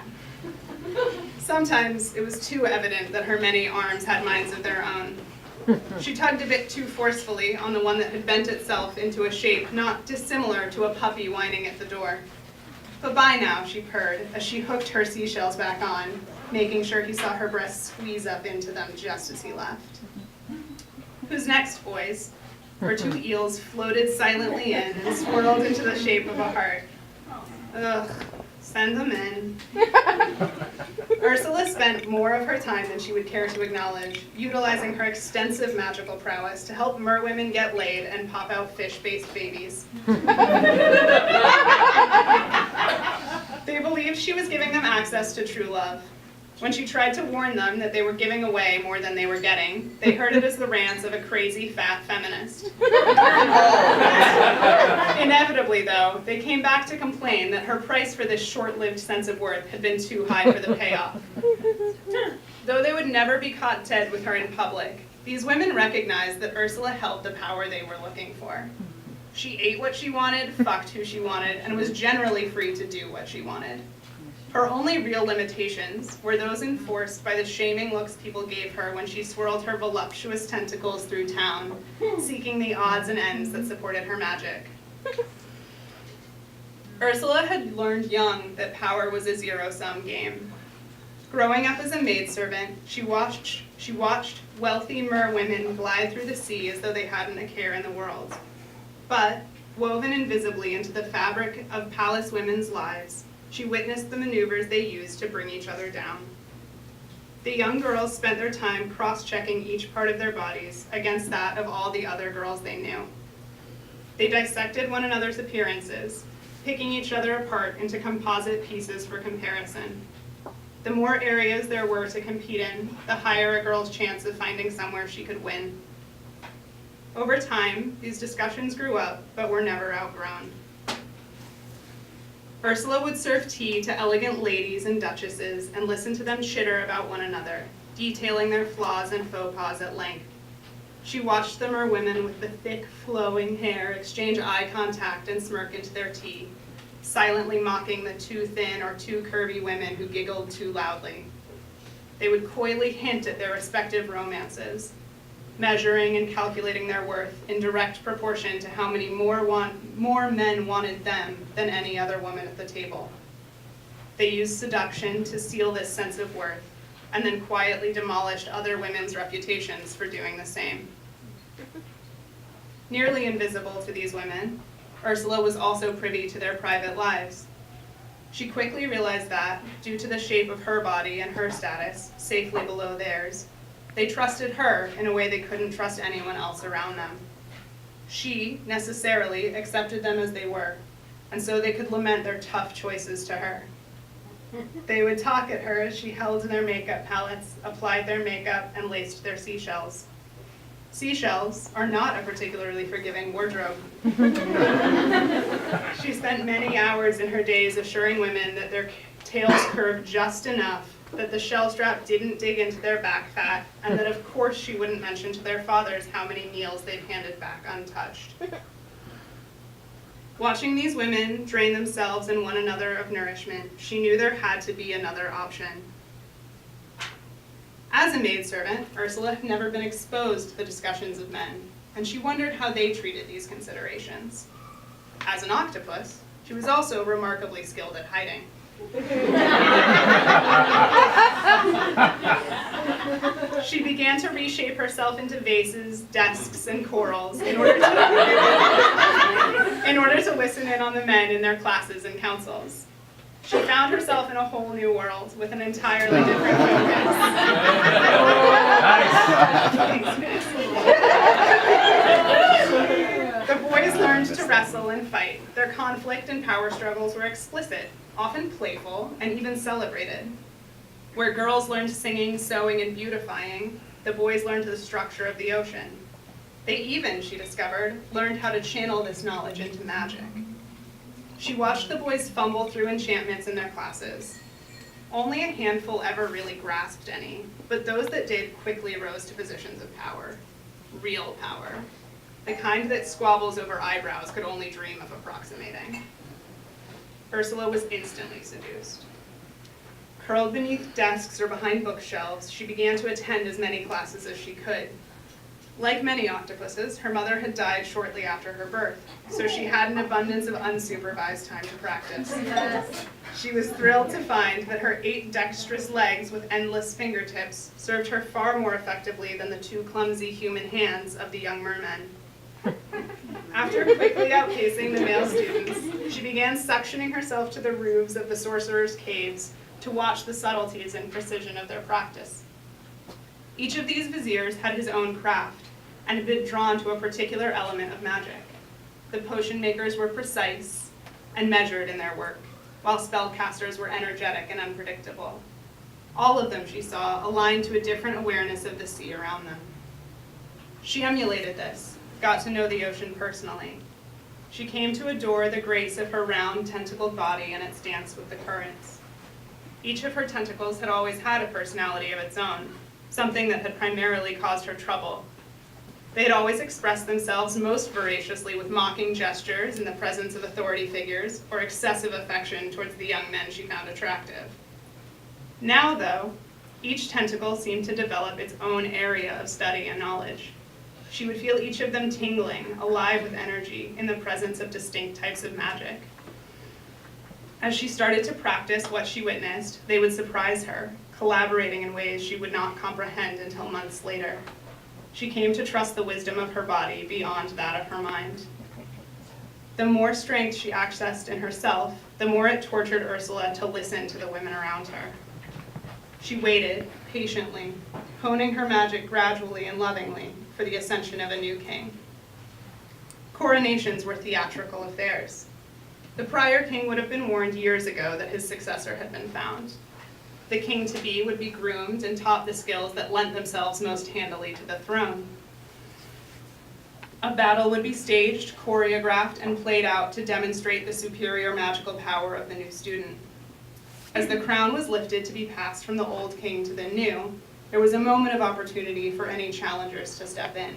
[SPEAKER 11] Sometimes it was too evident that her many arms had minds of their own. She tugged a bit too forcefully on the one that had bent itself into a shape not dissimilar to a puppy whining at the door. "Bye-bye now," she purred as she hooked her seashells back on, making sure he saw her breasts squeeze up into them just as he left. "Who's next, boys?" Her 2 eels floated silently in and swirled into the shape of a heart. "Ugh, send them in." Ursula spent more of her time than she would care to acknowledge, utilizing her extensive magical prowess to help merwomen get laid and pop out fish-based babies. They believed she was giving them access to true love. When she tried to warn them that they were giving away more than they were getting, they heard it as the rants of a crazy, fat feminist. Inevitably, though, they came back to complain that her price for this short-lived sense of worth had been too high for the payoff. Though they would never be caught dead with her in public, these women recognized that Ursula held the power they were looking for. She ate what she wanted, fucked who she wanted, and was generally free to do what she wanted. Her only real limitations were those enforced by the shaming looks people gave her when she swirled her voluptuous tentacles through town, seeking the odds and ends that supported her magic. Ursula had learned young that power was a zero-sum game. Growing up as a maidservant, she watched wealthy merwomen glide through the sea as though they hadn't a care in the world. But, woven invisibly into the fabric of palace women's lives, she witnessed the maneuvers they used to bring each other down. The young girls spent their time cross-checking each part of their bodies against that of all the other girls they knew. They dissected one another's appearances, picking each other apart into composite pieces for comparison. The more areas there were to compete in, the higher a girl's chance of finding somewhere she could win. Over time, these discussions grew up, but were never outgrown. Ursula would serve tea to elegant ladies and duchesses and listen to them chitter about one another, detailing their flaws and faux pas at length. She watched the merwomen with the thick, flowing hair exchange eye contact and smirk into their tea, silently mocking the too thin or too curvy women who giggled too loudly. They would coyly hint at their respective romances, measuring and calculating their worth in direct proportion to how many more men wanted them than any other woman at the table. They used seduction to seal this sense of worth, and then quietly demolished other women's reputations for doing the same. Nearly invisible to these women, Ursula was also privy to their private lives. She quickly realized that, due to the shape of her body and her status, safely below theirs, they trusted her in a way they couldn't trust anyone else around them. She, necessarily, accepted them as they were, and so they could lament their tough choices to her. They would talk at her as she held their makeup palettes, applied their makeup, and laced their seashells. Seashells are not a particularly forgiving wardrobe. She spent many hours in her days assuring women that their tails curved just enough, that the shell strap didn't dig into their back fat, and that of course she wouldn't mention to their fathers how many meals they'd handed back untouched. Watching these women drain themselves and one another of nourishment, she knew there had to be another option. As a maidservant, Ursula had never been exposed to the discussions of men, and she wondered how they treated these considerations. As an octopus, she was also remarkably skilled at hiding. She began to reshape herself into vases, desks, and corals in order to listen in on the men in their classes and councils. She found herself in a whole new world with an entirely different focus. The boys learned to wrestle and fight. Their conflict and power struggles were explicit, often playful, and even celebrated. Where girls learned singing, sewing, and beautifying, the boys learned the structure of the ocean. They even, she discovered, learned how to channel this knowledge into magic. She watched the boys fumble through enchantments in their classes. Only a handful ever really grasped any, but those that did quickly rose to positions of power. Real power. The kind that squabbles over eyebrows could only dream of approximating. Ursula was instantly seduced. Curled beneath desks or behind bookshelves, she began to attend as many classes as she could. Like many octopuses, her mother had died shortly after her birth, so she had an abundance of unsupervised time to practice. She was thrilled to find that her 8 dexterous legs with endless fingertips served her far more effectively than the 2 clumsy human hands of the young mermen. After quickly outpacing the male students, she began suctioning herself to the roofs of the sorcerers' caves to watch the subtleties and precision of their practice. Each of these viziers had his own craft, and had been drawn to a particular element of magic. The potion makers were precise and measured in their work, while spellcasters were energetic and unpredictable. All of them, she saw, aligned to a different awareness of the sea around them. She emulated this, got to know the ocean personally. She came to adore the grace of her round, tentacled body and its dance with the currents. Each of her tentacles had always had a personality of its own, something that had primarily caused her trouble. They had always expressed themselves most voraciously with mocking gestures in the presence of authority figures or excessive affection towards the young men she found attractive. Now, though, each tentacle seemed to develop its own area of study and knowledge. She would feel each of them tingling, alive with energy, in the presence of distinct types of magic. As she started to practice what she witnessed, they would surprise her, collaborating in ways she would not comprehend until months later. She came to trust the wisdom of her body beyond that of her mind. The more strength she accessed in herself, the more it tortured Ursula to listen to the women around her. She waited, patiently, honing her magic gradually and lovingly for the ascension of a new king. Coronations were theatrical affairs. The prior king would have been warned years ago that his successor had been found. The king-to-be would be groomed and taught the skills that lent themselves most handily to the throne. A battle would be staged, choreographed, and played out to demonstrate the superior magical power of the new student. As the crown was lifted to be passed from the old king to the new, there was a moment of opportunity for any challengers to step in.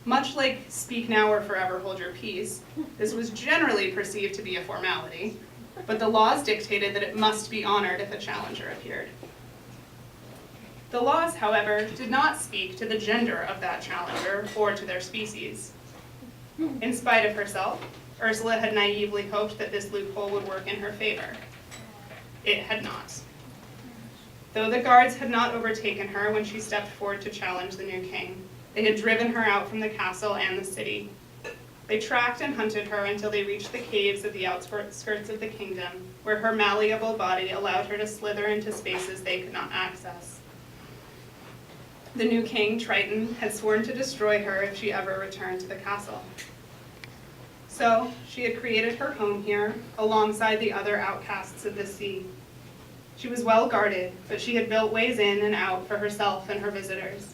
[SPEAKER 11] Much like speak now or forever hold your peace, this was generally perceived to be a formality, but the laws dictated that it must be honored if a challenger appeared. The laws, however, did not speak to the gender of that challenger or to their species. In spite of herself, Ursula had naively hoped that this loophole would work in her favor. It had not. Though the guards had not overtaken her when she stepped forward to challenge the new king, they had driven her out from the castle and the city. They tracked and hunted her until they reached the caves of the outskirts of the kingdom, where her malleable body allowed her to slither into spaces they could not access. The new king, Triton, had sworn to destroy her if she ever returned to the castle. So, she had created her home here, alongside the other outcasts of the sea. She was well guarded, but she had built ways in and out for herself and her visitors.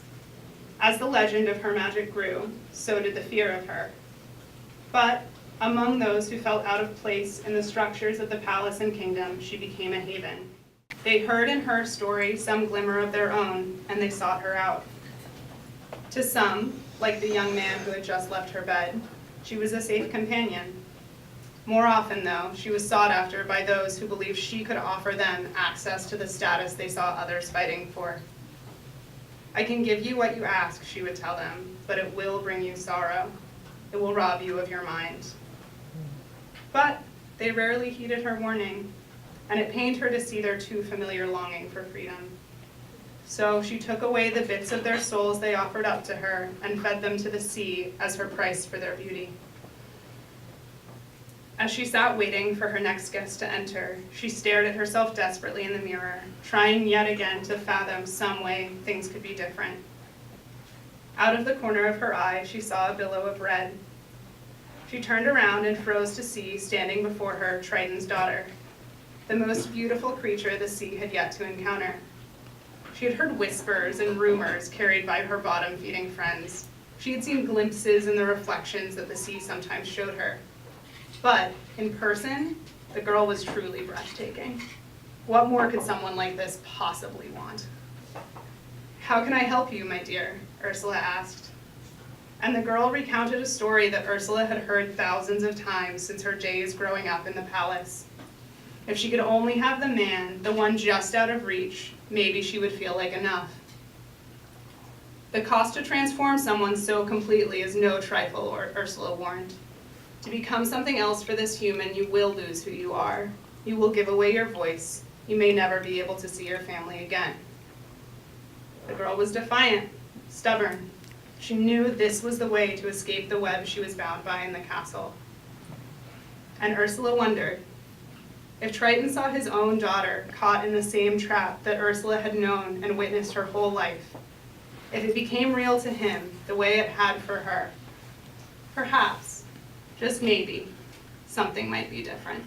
[SPEAKER 11] As the legend of her magic grew, so did the fear of her. But, among those who felt out of place in the structures of the palace and kingdom, she became a haven. They heard in her story some glimmer of their own, and they sought her out. To some, like the young man who had just left her bed, she was a safe companion. More often, though, she was sought after by those who believed she could offer them access to the status they saw others fighting for. I can give you what you ask, she would tell them, but it will bring you sorrow. It will rob you of your mind. But they rarely heeded her warning, and it pained her to see their too familiar longing for freedom. So she took away the bits of their souls they offered up to her and fed them to the sea as her price for their beauty. As she sat waiting for her next guest to enter, she stared at herself desperately in the mirror, trying yet again to fathom some way things could be different. Out of the corner of her eye, she saw a billow of red. She turned around and froze to see, standing before her, Triton's daughter, the most beautiful creature the sea had yet to encounter. She had heard whispers and rumors carried by her bottom-feeding friends. She had seen glimpses in the reflections that the sea sometimes showed her. But, in person, the girl was truly breathtaking. What more could someone like this possibly want? "How can I help you, my dear?" Ursula asked. And the girl recounted a story that Ursula had heard thousands of times since her days growing up in the palace. If she could only have the man, the one just out of reach, maybe she would feel like enough. The cost to transform someone so completely is no trifle, Ursula warned. To become something else for this human, you will lose who you are. You will give away your voice. You may never be able to see your family again. The girl was defiant, stubborn. She knew this was the way to escape the web she was bound by in the castle. And Ursula wondered, if Triton saw his own daughter caught in the same trap that Ursula had known and witnessed her whole life, if it became real to him the way it had for her, perhaps, just maybe, something might be different.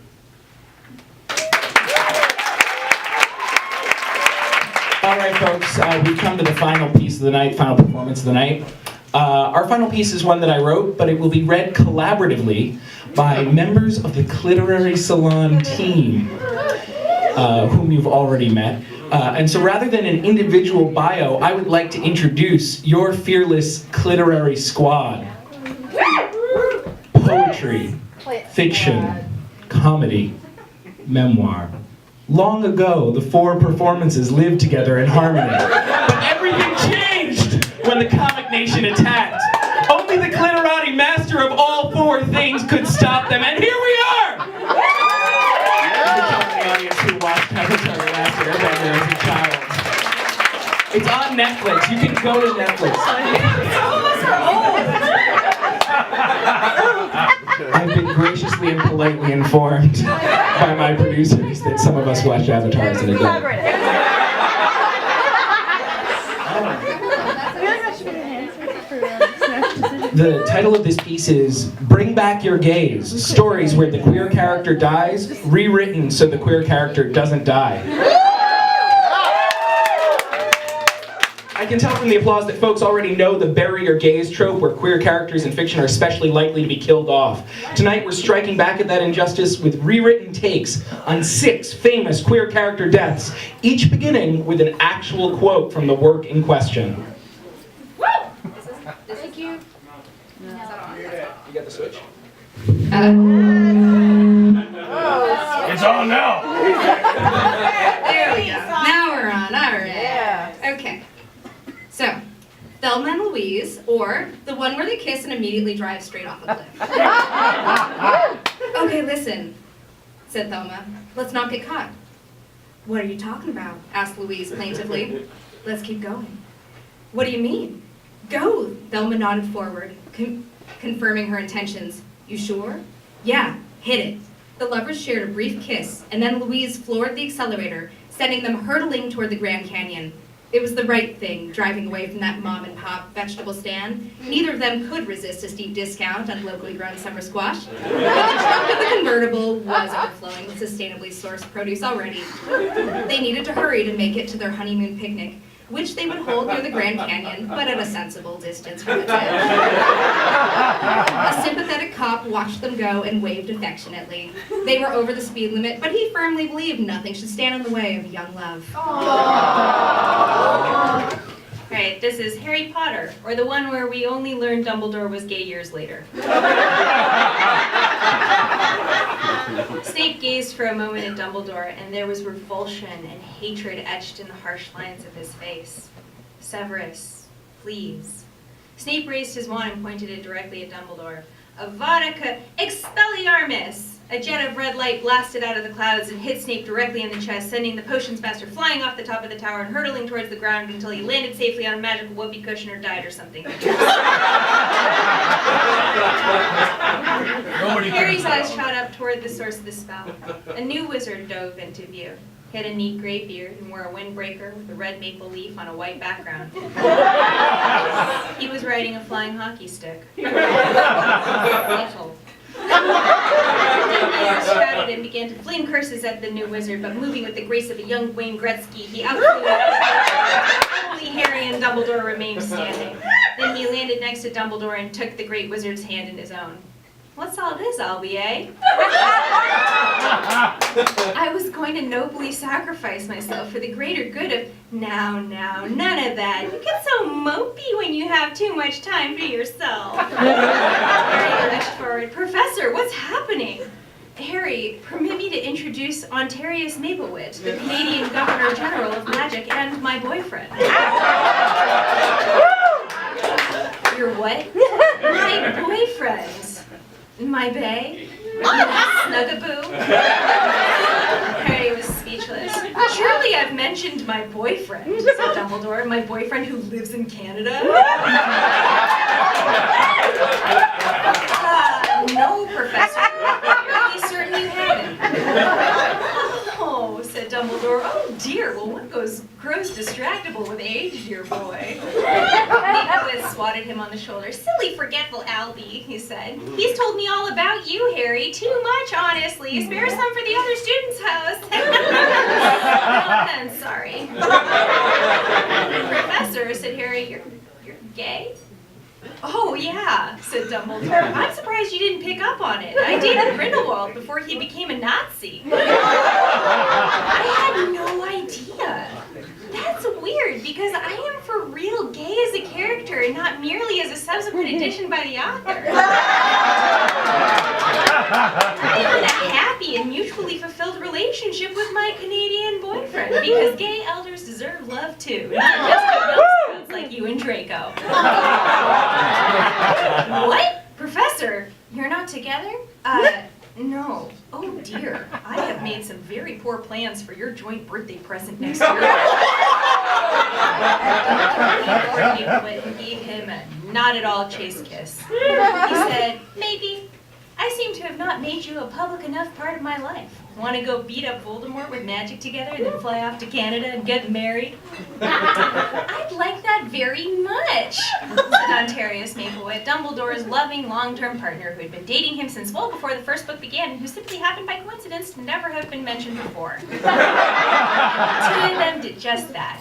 [SPEAKER 1] All right, folks, we come to the final piece of the night, final performance of the night. Our final piece is one that I wrote, but it will be read collaboratively by members of the Cliterary Salon team, whom you've already met. And so rather than an individual bio, I would like to introduce your fearless Cliterary squad. Poetry, fiction, comedy, memoir. Long ago, the four performances lived together in harmony. But everything changed when the comic nation attacked. Only the Cliterati master of all four things could stop them, and here we are! You can tell the audience who watched Avatar: The Last Airbender as a child. It's on Netflix. You can go to Netflix. I've been graciously and politely informed by my producers that some of us watched Avatar as an adult. The title of this piece is Bring Back Your Gaze, Stories Where the Queer Character Dies, Rewritten so the queer character doesn't die. I can tell from the applause that folks already know the bury your gaze trope where queer characters in fiction are especially likely to be killed off. Tonight we're striking back at that injustice with rewritten takes on 6 famous queer character deaths, each beginning with an actual quote from the work in question.
[SPEAKER 6] Thank you.
[SPEAKER 10] You got the switch?
[SPEAKER 4] It's on now.
[SPEAKER 12] There we go. Now we're on. All right.
[SPEAKER 7] Yeah.
[SPEAKER 12] Okay. So, Thelma and Louise, or the one where they kiss and immediately drive straight off a cliff. Okay, listen, said Thelma. Let's not get caught. What are you talking about? Asked Louise plaintively. Let's keep going. What do you mean? Go, Thelma nodded forward, confirming her intentions. You sure? Yeah, hit it. The lovers shared a brief kiss, and then Louise floored the accelerator, sending them hurtling toward the Grand Canyon. It was the right thing, driving away from that mom-and-pop vegetable stand. Neither of them could resist a steep discount on locally grown summer squash. But the trunk of the convertible was overflowing with sustainably sourced produce already. They needed to hurry to make it to their honeymoon picnic, which they would hold near the Grand Canyon, but at a sensible distance from the town. A sympathetic cop watched them go and waved affectionately. They were over the speed limit, but he firmly believed nothing should stand in the way of young love.
[SPEAKER 6] Right, this is Harry Potter, or the one where we only learned Dumbledore was gay years later. Snape gazed for a moment at Dumbledore, and there was revulsion and hatred etched in the harsh lines of his face. Severus, please. Snape raised his wand and pointed it directly at Dumbledore. Avada Expelliarmus! A jet of red light blasted out of the clouds and hit Snape directly in the chest, sending the potions master flying off the top of the tower and hurtling towards the ground until he landed safely on a magical whoopee cushion or died or something. Harry's eyes shot up toward the source of the spell. A new wizard dove into view. He had a neat gray beard and wore a windbreaker with a red maple leaf on a white background. He was riding a flying hockey stick. Awful. He shouted and began to fling curses at the new wizard, but moving with the grace of a young Wayne Gretzky, he outflew only Harry and Dumbledore remained standing. Then he landed next to Dumbledore and took the great wizard's hand in his own. What's all this, Albie, eh? I was going to nobly sacrifice myself for the greater good of... Now, none of that. You get so mopey when you have too much time for yourself. Harry rushed forward. Professor, what's happening? Harry, permit me to introduce Ontarius Maplewhite, the Canadian Governor General of Magic and my boyfriend. Your what? My boyfriend. My bae? Snugaboo? Harry was speechless. Surely I've mentioned my boyfriend, said Dumbledore. My boyfriend who lives in Canada? No, Professor. You're certain you haven't. Oh, said Dumbledore. Oh dear, well one grows distractible with age, dear boy. Maplewhite swatted him on the shoulder. Silly, forgetful Albie, he said. He's told me all about you, Harry. Too much, honestly. Spare some for the other students' house. I'm sorry. Professor, said Harry, you're gay? Oh, yeah, said Dumbledore. I'm surprised you didn't pick up on it. I dated Grindelwald before he became a Nazi. I had no idea. That's weird, because I am for real gay as a character and not merely as a subsequent addition by the author. I'm in a happy and mutually fulfilled relationship with my Canadian boyfriend, because gay elders deserve love too, not just Girl Scouts like you and Draco. What? Professor, you're not together? No. Oh dear, I have made some very poor plans for your joint birthday present next year. And gave him a not at all chaste kiss. He said, maybe. I seem to have not made you a public enough part of my life. Want to go beat up Voldemort with magic together and then fly off to Canada and get married? I'd like that very much, said Ontarius Maplewood, Dumbledore's loving long-term partner who had been dating him since well before the first book began and who simply happened by coincidence to never have been mentioned before. Two of them did just that.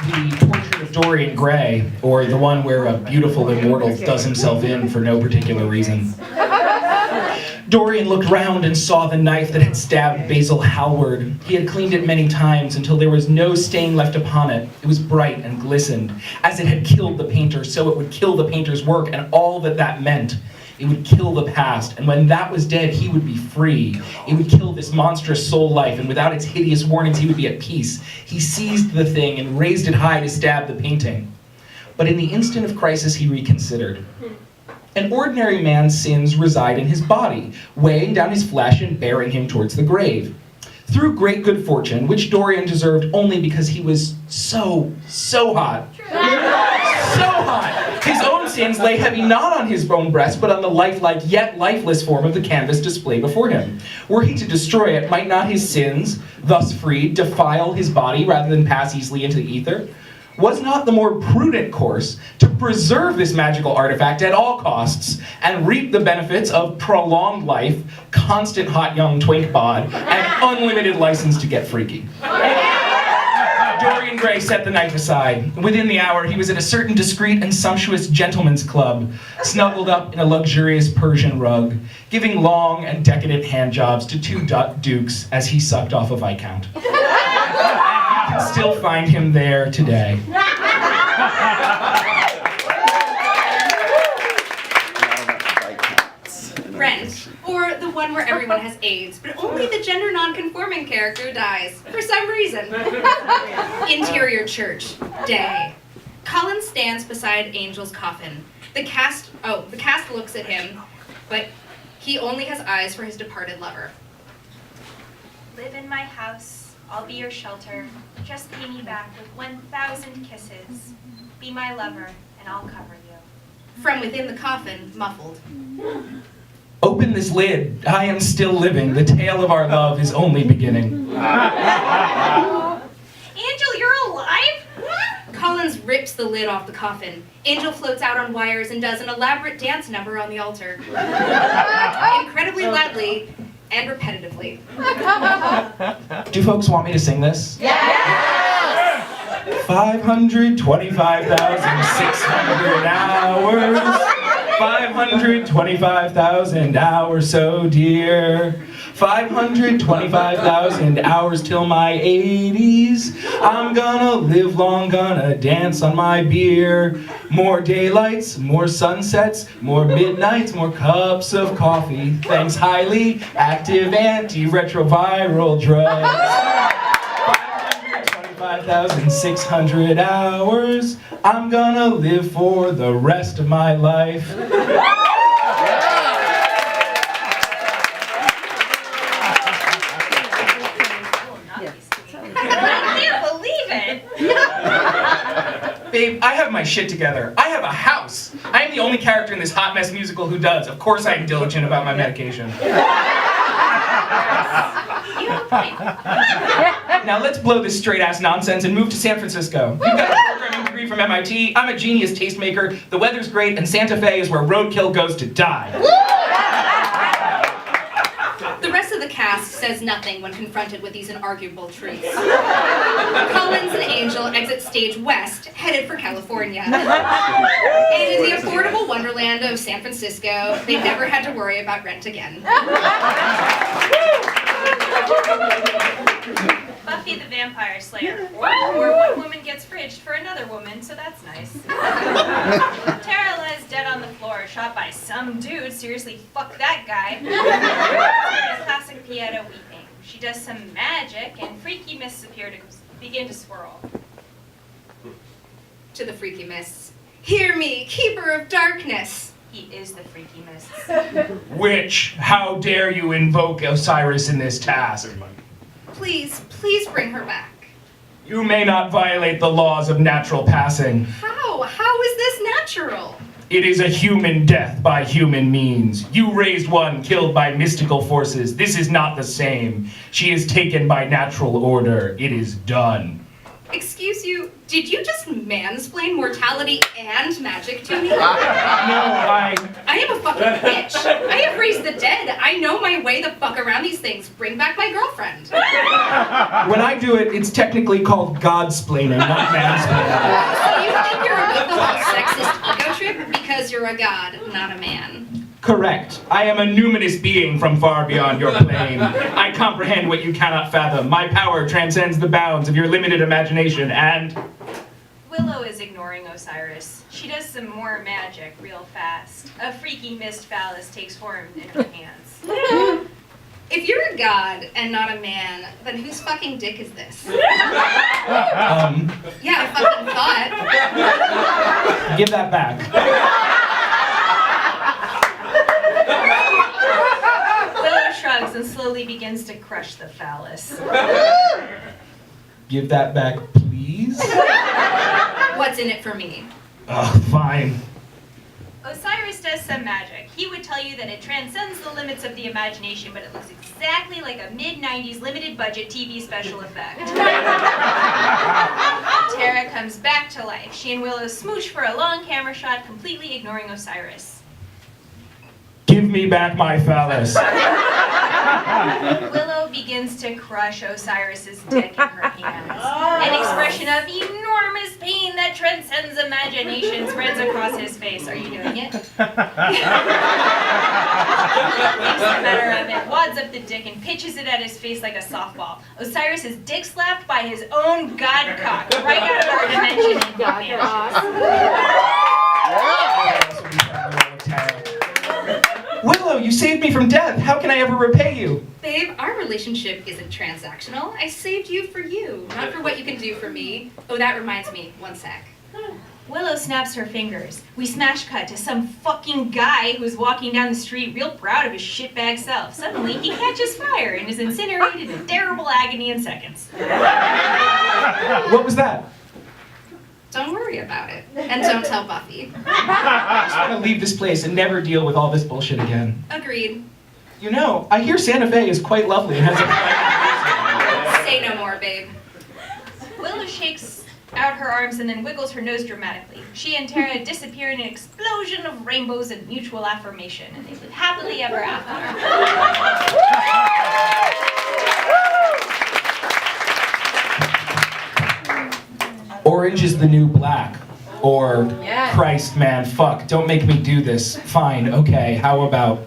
[SPEAKER 1] The portrait of Dorian Gray, or the one where a beautiful immortal does himself in for no particular reason. Dorian looked round and saw the knife that had stabbed Basil Hallward. He had cleaned it many times until there was no stain left upon it. It was bright and glistened. As it had killed the painter, so it would kill the painter's work and all that that meant. It would kill the past, and when that was dead, he would be free. It would kill this monstrous soul life, and without its hideous warnings, he would be at peace. He seized the thing and raised it high to stab the painting. But in the instant of crisis, he reconsidered. An ordinary man's sins reside in his body, weighing down his flesh and bearing him towards the grave. Through great good fortune, which Dorian deserved only because he was so hot. So hot! His own sins lay heavy not on his own breast, but on the lifelike yet lifeless form of the canvas displayed before him. Were he to destroy it, might not his sins, thus freed, defile his body rather than pass easily into the ether? Was not the more prudent course to preserve this magical artifact at all costs and reap the benefits of prolonged life, constant hot young twink bod, and unlimited license to get freaky? Dorian Gray set the knife aside. Within the hour, he was at a certain discreet and sumptuous gentleman's club, snuggled up in a luxurious Persian rug, giving long and decadent handjobs to two dukes as he sucked off a viscount. You can still find him there today.
[SPEAKER 12] Rent, or the one where everyone has AIDS, but only the gender non-conforming character dies, for some reason. Interior church, day. Colin stands beside Angel's coffin. The cast looks at him, but he only has eyes for his departed lover.
[SPEAKER 6] Live in my house, I'll be your shelter. Just pay me back with 1,000 kisses. Be my lover, and I'll cover you.
[SPEAKER 12] From within the coffin, muffled.
[SPEAKER 1] Open this lid. I am still living. The tale of our love is only beginning.
[SPEAKER 6] Angel, you're alive?
[SPEAKER 12] Collins rips the lid off the coffin. Angel floats out on wires and does an elaborate dance number on the altar. Incredibly loudly and repetitively.
[SPEAKER 1] Do folks want me to sing this?
[SPEAKER 12] Yes!
[SPEAKER 1] 525,600 hours. 525,000 hours, so dear. 525,000 hours till my 80s. I'm gonna live long, gonna dance on my beer. More daylights, more sunsets, more midnights, more cups of coffee. Thanks highly active antiretroviral drugs. 525,600 hours. I'm gonna live for the rest of my life. Babe, I have my shit together. I have a house. I am the only character in this hot mess musical who does. Of course I am diligent about my medication. Now let's blow this straight-ass nonsense and move to San Francisco. You've got a programming degree from MIT, I'm a genius tastemaker, the weather's great, and Santa Fe is where roadkill goes to die.
[SPEAKER 12] mask says nothing when confronted with these inarguable truths. Collins and Angel exit stage west, headed for California. And in the affordable wonderland of San Francisco, they never had to worry about rent again.
[SPEAKER 6] Buffy the Vampire Slayer. Or one woman gets fridged for another woman, so that's nice. Tara lies dead on the floor, shot by some dude. Seriously, fuck that guy. Classic Pieta weeping. She does some magic, and freaky mists appear to begin to swirl.
[SPEAKER 12] To the freaky mists. Hear me, keeper of darkness.
[SPEAKER 6] He is the freaky mist.
[SPEAKER 1] Witch, how dare you invoke Osiris in this task?
[SPEAKER 12] Please bring her back.
[SPEAKER 1] You may not violate the laws of natural passing.
[SPEAKER 12] How? How is this natural?
[SPEAKER 1] It is a human death by human means. You raised one killed by mystical forces. This is not the same. She is taken by natural order. It is done.
[SPEAKER 12] Excuse you, did you just mansplain mortality and magic to me?
[SPEAKER 1] No, I
[SPEAKER 12] am a fucking bitch. I have raised the dead. I know my way the fuck around these things. Bring back my girlfriend.
[SPEAKER 1] When I do it, it's technically called godsplaining, not mansplaining.
[SPEAKER 12] So you think you're above the whole sexist ego trip because you're a god, not a man?
[SPEAKER 1] Correct. I am a numinous being from far beyond your plane. I comprehend what you cannot fathom. My power transcends the bounds of your limited imagination, and...
[SPEAKER 6] Willow is ignoring Osiris. She does some more magic real fast. A freaky mist phallus takes form in her hands.
[SPEAKER 12] If you're a god and not a man, then whose fucking dick is this?
[SPEAKER 1] Yeah,
[SPEAKER 12] I fucking thought.
[SPEAKER 1] Give that back.
[SPEAKER 6] Willow shrugs and slowly begins to crush the phallus.
[SPEAKER 1] Give that back, please.
[SPEAKER 12] What's in it for me?
[SPEAKER 1] Fine.
[SPEAKER 6] Osiris does some magic. He would tell you that it transcends the limits of the imagination, but it looks exactly like a mid-90s limited-budget TV special effect. Tara comes back to life. She and Willow smooch for a long camera shot, completely ignoring Osiris.
[SPEAKER 1] Give me back my phallus.
[SPEAKER 6] Willow begins to crush Osiris's dick in her hands. An expression of enormous pain that transcends imagination spreads across his face. Are you doing it? Makes the matter of it, wads up the dick and pitches it at his face like a softball. Osiris is dick slapped by his own god cock right out of our dimension and vanishes.
[SPEAKER 1] Willow, you saved me from death. How can I ever repay you?
[SPEAKER 12] Babe, our relationship isn't transactional. I saved you for you, not for what you can do for me. Oh, that reminds me. One sec.
[SPEAKER 6] Willow snaps her fingers. We smash cut to some fucking guy who's walking down the street real proud of his shitbag self. Suddenly, he catches fire and is incinerated in terrible agony in seconds.
[SPEAKER 1] What was that?
[SPEAKER 12] Don't worry about it. And don't tell Buffy.
[SPEAKER 1] I just want to leave this place and never deal with all this bullshit again.
[SPEAKER 12] Agreed.
[SPEAKER 1] You know, I hear Santa Fe is quite lovely and has a...
[SPEAKER 12] Say no more, babe.
[SPEAKER 6] Willow shakes out her arms and then wiggles her nose dramatically. She and Tara disappear in an explosion of rainbows and mutual affirmation, and they live happily ever after.
[SPEAKER 1] Orange is the new black. Or, Christ, man, fuck, don't make me do this. Fine, okay, how about...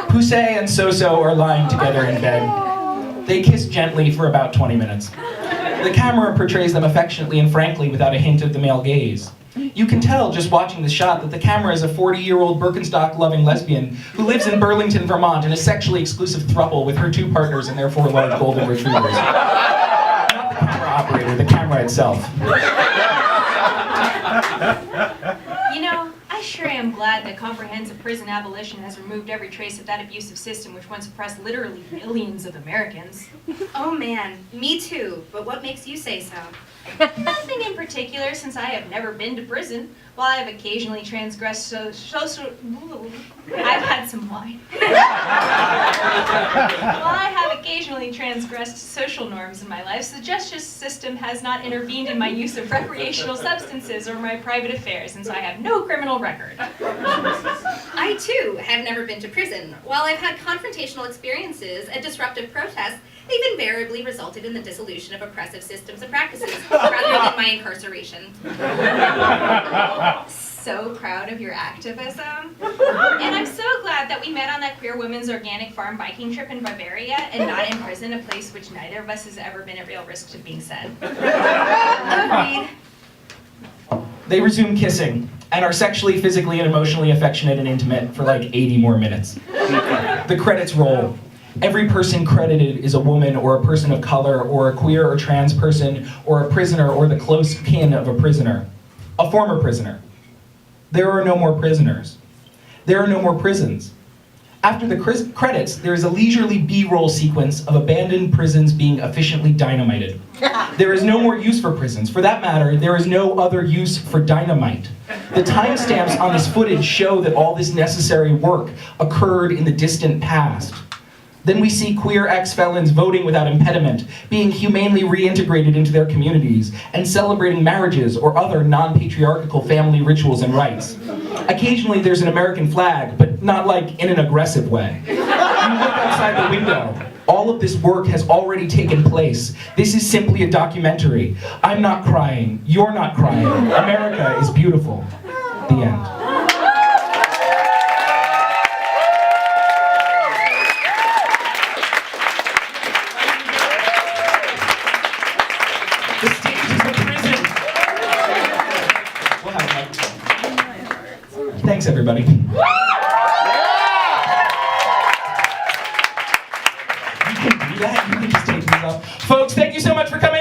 [SPEAKER 1] Poussey and Soso are lying together in bed. They kiss gently for about 20 minutes. The camera portrays them affectionately and frankly without a hint of the male gaze. You can tell, just watching the shot, that the camera is a 40-year-old Birkenstock-loving lesbian who lives in Burlington, Vermont in a sexually exclusive throuple with her 2 partners and their 4 large golden retrievers. Not the camera operator, the camera itself.
[SPEAKER 6] You know, I sure am glad that comprehensive prison abolition has removed every trace of that abusive system which once oppressed literally millions of Americans.
[SPEAKER 12] Oh man, me too, but what makes you say so?
[SPEAKER 6] Nothing in particular, since I have never been to prison. While I have occasionally transgressed I've had some wine. While I have occasionally transgressed social norms in my life, the justice system has not intervened in my use of recreational substances or my private affairs, and so I have no criminal record.
[SPEAKER 12] I, too, have never been to prison. While I've had confrontational experiences and disruptive protests, they've invariably resulted in the dissolution of oppressive systems and practices, rather than my incarceration.
[SPEAKER 6] So proud of your activism. And I'm so glad that we met on that Queer Women's Organic Farm biking trip in Bavaria and not in prison, a place which neither of us has ever been at real risk of being said.
[SPEAKER 12] Agreed.
[SPEAKER 1] They resume kissing and are sexually, physically, and emotionally affectionate and intimate for like 80 more minutes. The credits roll. Every person credited is a woman or a person of color or a queer or trans person or a prisoner or the close kin of a prisoner. A former prisoner. There are no more prisoners. There are no more prisons. After the credits, there is a leisurely B-roll sequence of abandoned prisons being efficiently dynamited. There is no more use for prisons. For that matter, there is no other use for dynamite. The timestamps on this footage show that all this necessary work occurred in the distant past. Then we see queer ex-felons voting without impediment, being humanely reintegrated into their communities, and celebrating marriages or other non-patriarchal family rituals and rites. Occasionally there's an American flag, but not like in an aggressive way. You look outside the window. All of this work has already taken place. This is simply a documentary. I'm not crying. You're not crying. America is beautiful. The end. The stage is a prison. We'll have that. Thanks, everybody. You can do that. You can just take these off. Folks, thank you so much for coming.